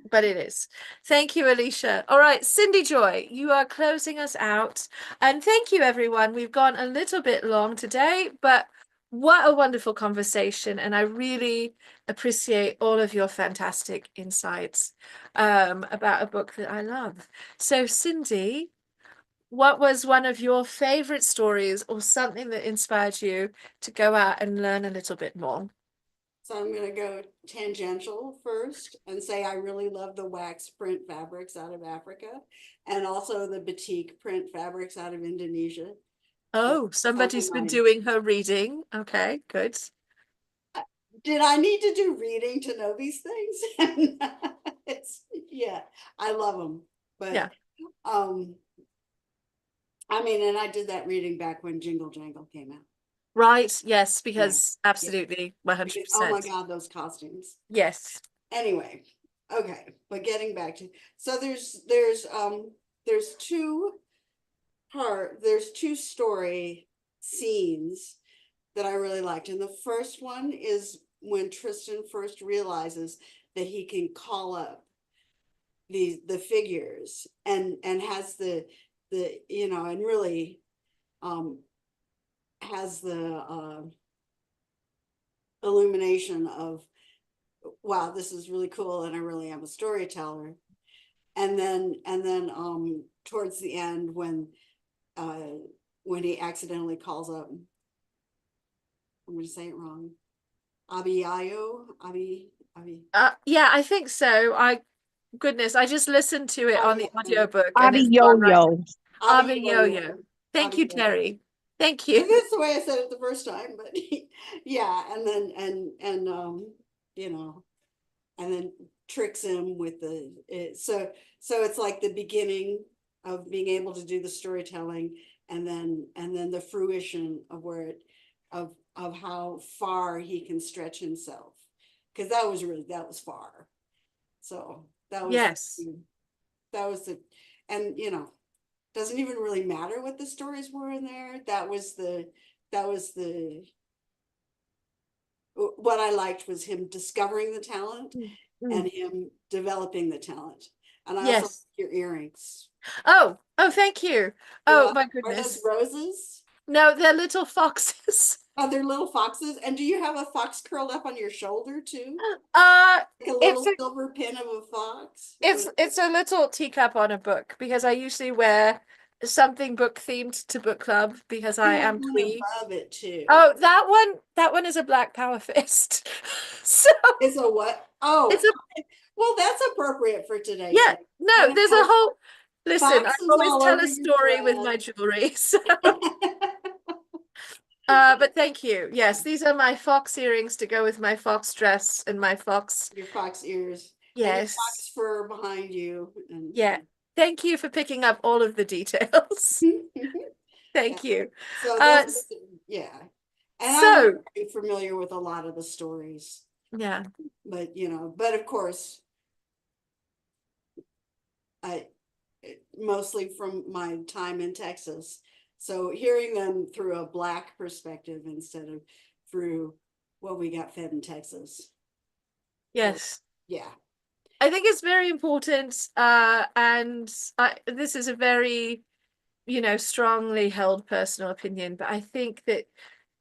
but it is. Thank you, Alicia. All right, Cindy Joy, you are closing us out. And thank you, everyone. We've gone a little bit long today, but what a wonderful conversation. And I really appreciate all of your fantastic insights about a book that I love. So, Cindy, what was one of your favorite stories or something that inspired you to go out and learn a little bit more? So I'm going to go tangential first and say I really love the wax print fabrics out of Africa and also the batik print fabrics out of Indonesia. Oh, somebody's been doing her reading. Okay, good. Did I need to do reading to know these things? Yeah, I love them. But yeah. I mean, and I did that reading back when Jingle Jangle came out. Right, yes, because absolutely, 100%. Oh my God, those costumes. Yes. Anyway, okay, but getting back to, so there's two story scenes that I really liked. And the first one is when Tristan first realizes that he can call up the figures and has the and really has the illumination of, wow, this is really cool and I really am a storyteller. And then towards the end when he accidentally calls up, I'm going to say it wrong, Abiyayo. Yeah, I think so. Goodness, I just listened to it on the audiobook. Abiyoyo. Abiyoyo. Thank you, Terry. Thank you. That's the way I said it the first time, but yeah, and then and then tricks him with so it's like the beginning of being able to do the storytelling, and then the fruition of of how far he can stretch himself, because that was far. So that was and doesn't even really matter what the stories were in there. What I liked was him discovering the talent and him developing the talent. And I also like your earrings. Oh, thank you. Oh my goodness. Are those roses? No, they're little foxes. Oh, they're little foxes. And do you have a fox curled up on your shoulder too? Like a little silver pin of a fox? It's a little teacup on a book, because I usually wear something book themed to book club because I am twee. Love it too. Oh, that one is a black power fist. So it's a what? Oh, it's well, that's appropriate for today. Yeah, no, there's a whole listen, I always tell a story with my jewelry. So but thank you. Yes, these are my fox earrings to go with my fox dress and my your fox ears. Yes. And your fox fur behind you. Yeah. Thank you for picking up all of the details. Thank you. So yeah. And I'm very familiar with a lot of the stories. Yeah. But but of course, I mostly from my time in Texas. So hearing them through a Black perspective instead of through what we got fed in Texas. Yes. Yeah. I think it's very important. And this is a very, strongly held personal opinion, but I think that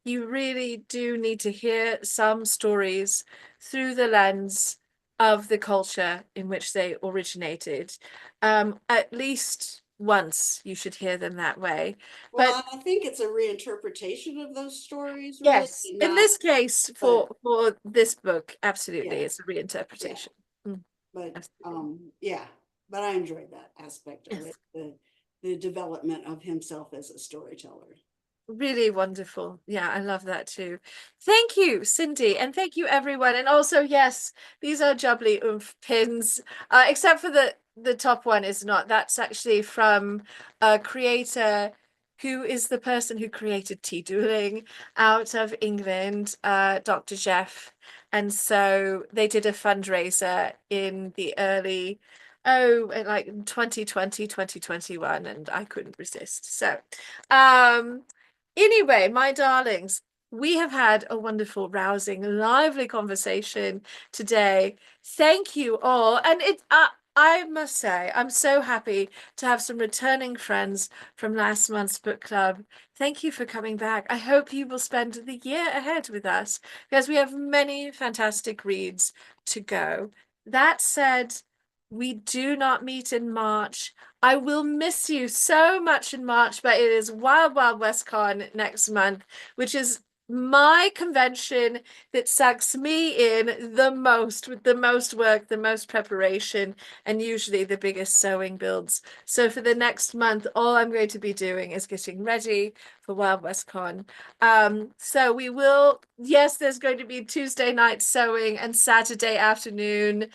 you really do need to hear some stories through the lens of the culture in which they originated. At least once you should hear them that way. Well, I think it's a reinterpretation of those stories. Really, yes, in this case, for this book, absolutely, it's a reinterpretation. Yeah. But yeah, but I enjoyed that aspect of it, the development of himself as a storyteller. Really wonderful. Yeah, I love that too. Thank you, Cindy, and thank you everyone. And also, yes, these are Jubbly Oomph pins, except for the top one is not. That's actually from a creator who is the person who created Tea Dueling out of England, Dr. Jeff. And so they did a fundraiser in the early like 2020, 2021, and I couldn't resist. So anyway, my darlings, we have had a wonderful, rousing, lively conversation today. Thank you all. And I must say, I'm so happy to have some returning friends from last month's book club. Thank you for coming back. I hope you will spend the year ahead with us because we have many fantastic reads to go. That said, we do not meet in March. I will miss you so much in March, but it is Wild Wild West Con next month, which is my convention that sucks me in the most, with the most work, the most preparation, and usually the biggest sewing builds. So for the next month, all I'm going to be doing is getting ready for Wild West Con. So we will, yes, there's going to be Tuesday night sewing and Saturday afternoon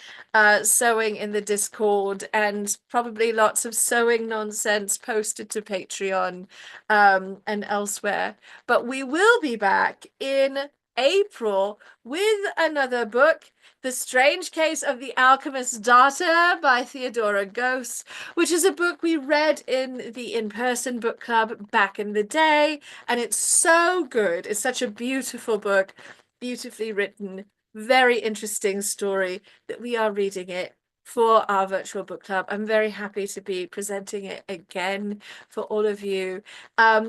sewing in the Discord, and probably lots of sewing nonsense posted to Patreon and elsewhere. But we will be back in April with another book, The Strange Case of the Alchemist's Daughter by Theodora Goss, which is a book we read in the in-person book club back in the day, and it's so good. It's such a beautiful book, beautifully written, very interesting story that we are reading it for our virtual book club. I'm very happy to be presenting it again for all of you.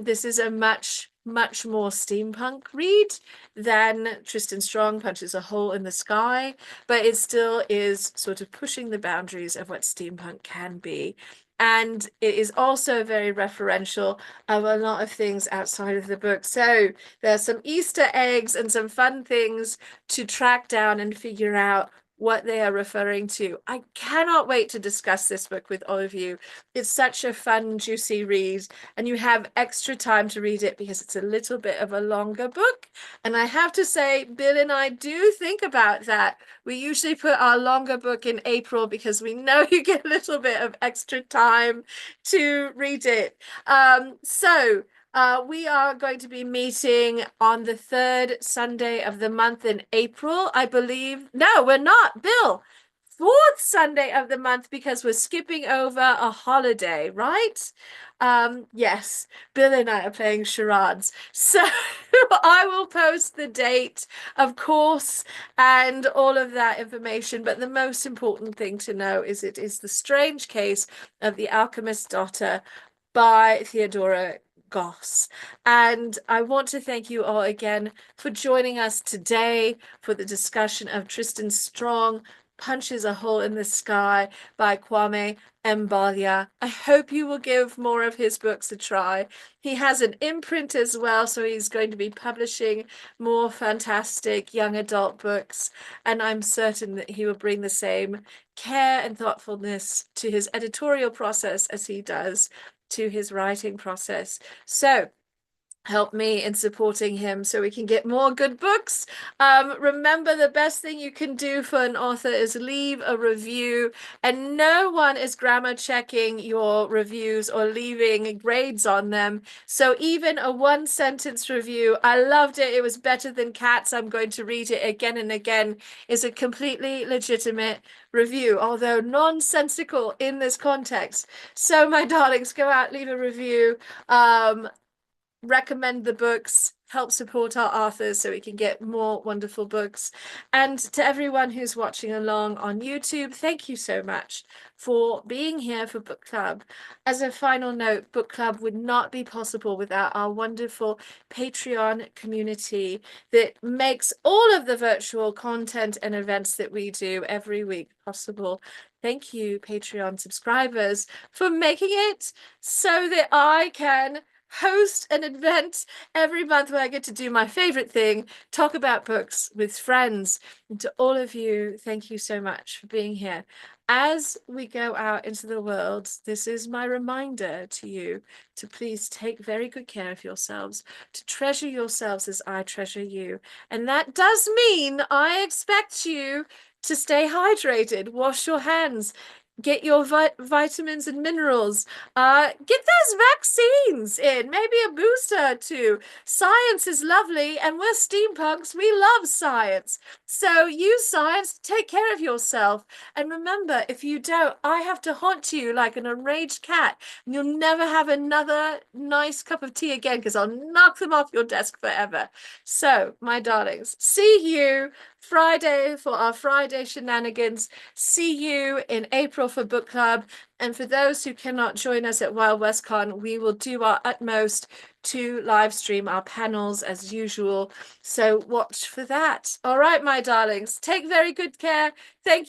This is a much more steampunk read than Tristan Strong Punches a Hole in the Sky, but it still is sort of pushing the boundaries of what steampunk can be. And it is also very referential of a lot of things outside of the book. So there's some Easter eggs and some fun things to track down and figure out what they are referring to. I cannot wait to discuss this book with all of you. It's such a fun, juicy read, and you have extra time to read it because it's a little bit of a longer book. And I have to say, Bill and I do think about that. We usually put our longer book in April because we know you get a little bit of extra time to read it. We are going to be meeting on the third Sunday of the month in April, I believe. No, we're not, Bill. Fourth Sunday of the month because we're skipping over a holiday, right? Yes, Bill and I are playing charades. So I will post the date, of course, and all of that information. But the most important thing to know is it is The Strange Case of the Alchemist's Daughter by Theodora Goss. And I want to thank you all again for joining us today for the discussion of Tristan Strong Punches a Hole in the Sky by Kwame Mbalia. I hope you will give more of his books a try. He has an imprint as well, so he's going to be publishing more fantastic young adult books, and I'm certain that he will bring the same care and thoughtfulness to his editorial process as he does to his writing process. So help me in supporting him so we can get more good books. Remember, the best thing you can do for an author is leave a review, and no one is grammar checking your reviews or leaving grades on them. So even a one-sentence review, I loved it, it was better than Cats, I'm going to read it again and again, is a completely legitimate review, although nonsensical in this context. So my darlings, go out, leave a review, recommend the books, help support our authors so we can get more wonderful books. And to everyone who's watching along on YouTube, thank you so much for being here for book club. As a final note, book club would not be possible without our wonderful Patreon community that makes all of the virtual content and events that we do every week possible. Thank you, Patreon subscribers, for making it so that I can host an event every month where I get to do my favorite thing, talk about books with friends. And to all of you, thank you so much for being here. As we go out into the world, this is my reminder to you to please take very good care of yourselves, to treasure yourselves as I treasure you. And that does mean I expect you to stay hydrated, wash your hands, Get your vitamins and minerals. Get those vaccines in, maybe a booster or two. Science is lovely, and we're steampunks. We love science. So use science to take care of yourself. And remember, if you don't, I have to haunt you like an enraged cat, and you'll never have another nice cup of tea again because I'll knock them off your desk forever. So, my darlings, see you Friday for our Friday shenanigans. See you in April for book club. And for those who cannot join us at Wild West Con, we will do our utmost to live stream our panels as usual. So watch for that. All right, my darlings, take very good care. Thank you.